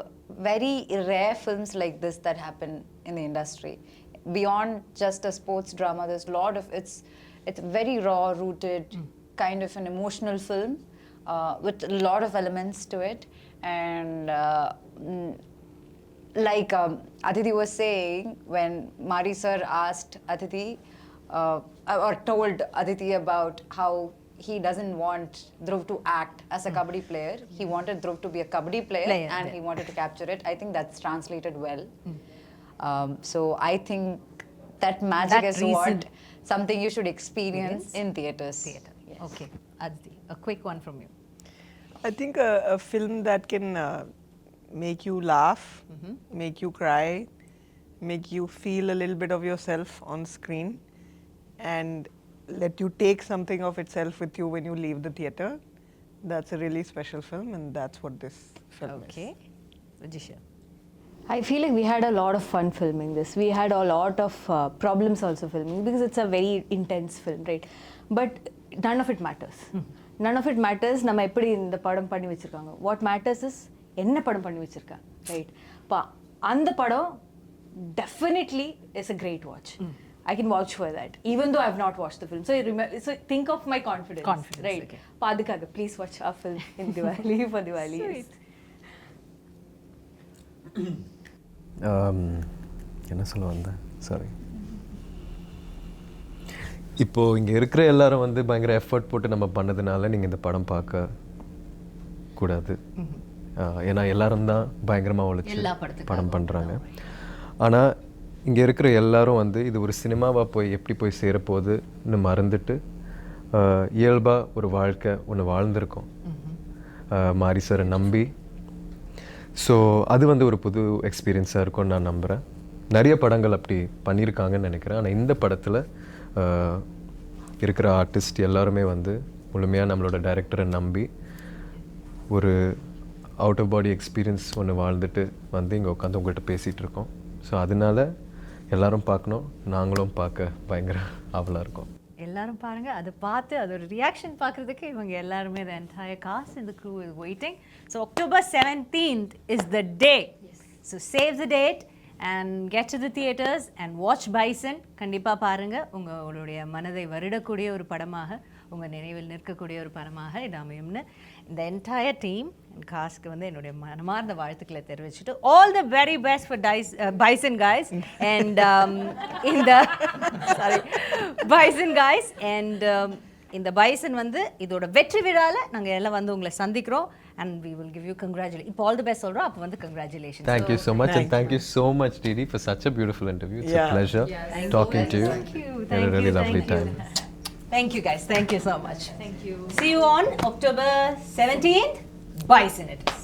very rare films like this that happen in the industry. Beyond just a sports drama, there's a lot of, it's very raw rooted, kind of an emotional film with a lot of elements to it. And like Aditi was saying, when Mari sir asked Aditi or told Aditi about how he doesn't want Dhruv to act as a kabaddi player, he wanted Dhruv to be a kabaddi player, and he wanted to capture it. I think that's translated well. So I think that magic is what something you should experience in theatres. Theatre. Yes. Okay. Aditi, a quick one from you. I think a film that can make you laugh, make you cry, make you feel a little bit of yourself on screen, and let you take something of itself with you when you leave the theatre. That's a really special film, and that's what this film is. Okay. Rajisha. I feel like we had a lot of fun filming this. We had a lot of problems also filming because it's a very intense film, right? But none of it matters. None of it matters. நம்ம எப்படி இந்த படம் பண்ணி வச்சிருக்காங்க. What matters is என்ன படம் பண்ணி வச்சிருக்கா, right? அந்த படம் definitely is a great watch. I can vouch for that, even though I have not watched the film. So think of my confidence, right? Okay. Padikaga, please watch our film in Diwali for Diwali. Sweet. என்ன சொல்ல வந்தேன், sorry. இப்போது இங்கே இருக்கிற எல்லாரும் வந்து பயங்கர effort போட்டு நம்ம பண்ணதுனால நீங்கள் இந்த படம் பார்க்க கூடாது. ஏன்னா எல்லாரும் தான் பயங்கரமாக உழைச்சி படம் பண்ணுறாங்க. ஆனால் இங்கே இருக்கிற எல்லாரும் வந்து இது ஒரு சினிமாவாக போய் எப்படி போய் சேரப்போகுதுன்னு மறந்துட்டு இயல்பாக ஒரு வாழ்க்கை ஒன்று வாழ்ந்திருக்கோம் மாரி சாரை நம்பி. ஸோ அது வந்து ஒரு புது எக்ஸ்பீரியன்ஸாக இருக்கும்னு நான் நம்புகிறேன். நிறைய படங்கள் அப்படி பண்ணியிருக்காங்கன்னு நினைக்கிறேன். ஆனால் இந்த படத்தில் இருக்கிற ஆர்டிஸ்ட் எல்லாருமே வந்து முழுமையாக நம்மளோட டைரக்டரை நம்பி ஒரு அவுட் ஆஃப் பாடி எக்ஸ்பீரியன்ஸ் ஒன்று வாழ்ந்துட்டு வந்து இங்கே உட்காந்து உங்கள்கிட்ட பேசிகிட்டு இருக்கோம். ஸோ அதனால எல்லாரும் பார்க்கணும், நாங்களும் பார்க்க பயங்கர ஆவலாக இருக்கோம். எல்லாரும் பாருங்க, அதை பார்த்து அதோட ரியாக்ஷன் பார்க்குறதுக்கு இவங்க எல்லாருமே the entire cast and the crew is waiting. So October 17th is the day. So save the date and get to the theatres and watch Bison. கண்டிப்பாக பாருங்க, உங்களுடைய மனதை வருடக்கூடிய ஒரு படமாக, உங்கள் நினைவில் நிற்கக்கூடிய ஒரு படமாக இது அமையும்னு இந்த என்டையர் டீம் அண்ட் காஸ்ட்க்கு வந்து என்னுடைய மனமார்ந்த வாழ்த்துக்களை தெரிவிச்சுட்டு all the very best for Bison guys and Bison guys and இந்த Bison வந்து இதோட வெற்றி விழால நாங்கள் எல்லாம் வந்து உங்களை சந்திக்கிறோம் and we will give you congratulations. இப்போ all the best சொல்கிறோம், அப்போ வந்து congratulations. Thank you so much and thank you so much Didi for such a beautiful interview. It's a pleasure talking to you. Thank you. Had a really lovely time. Thank you guys. Thank you so much. Thank you. See you on October 17th. Bison it is.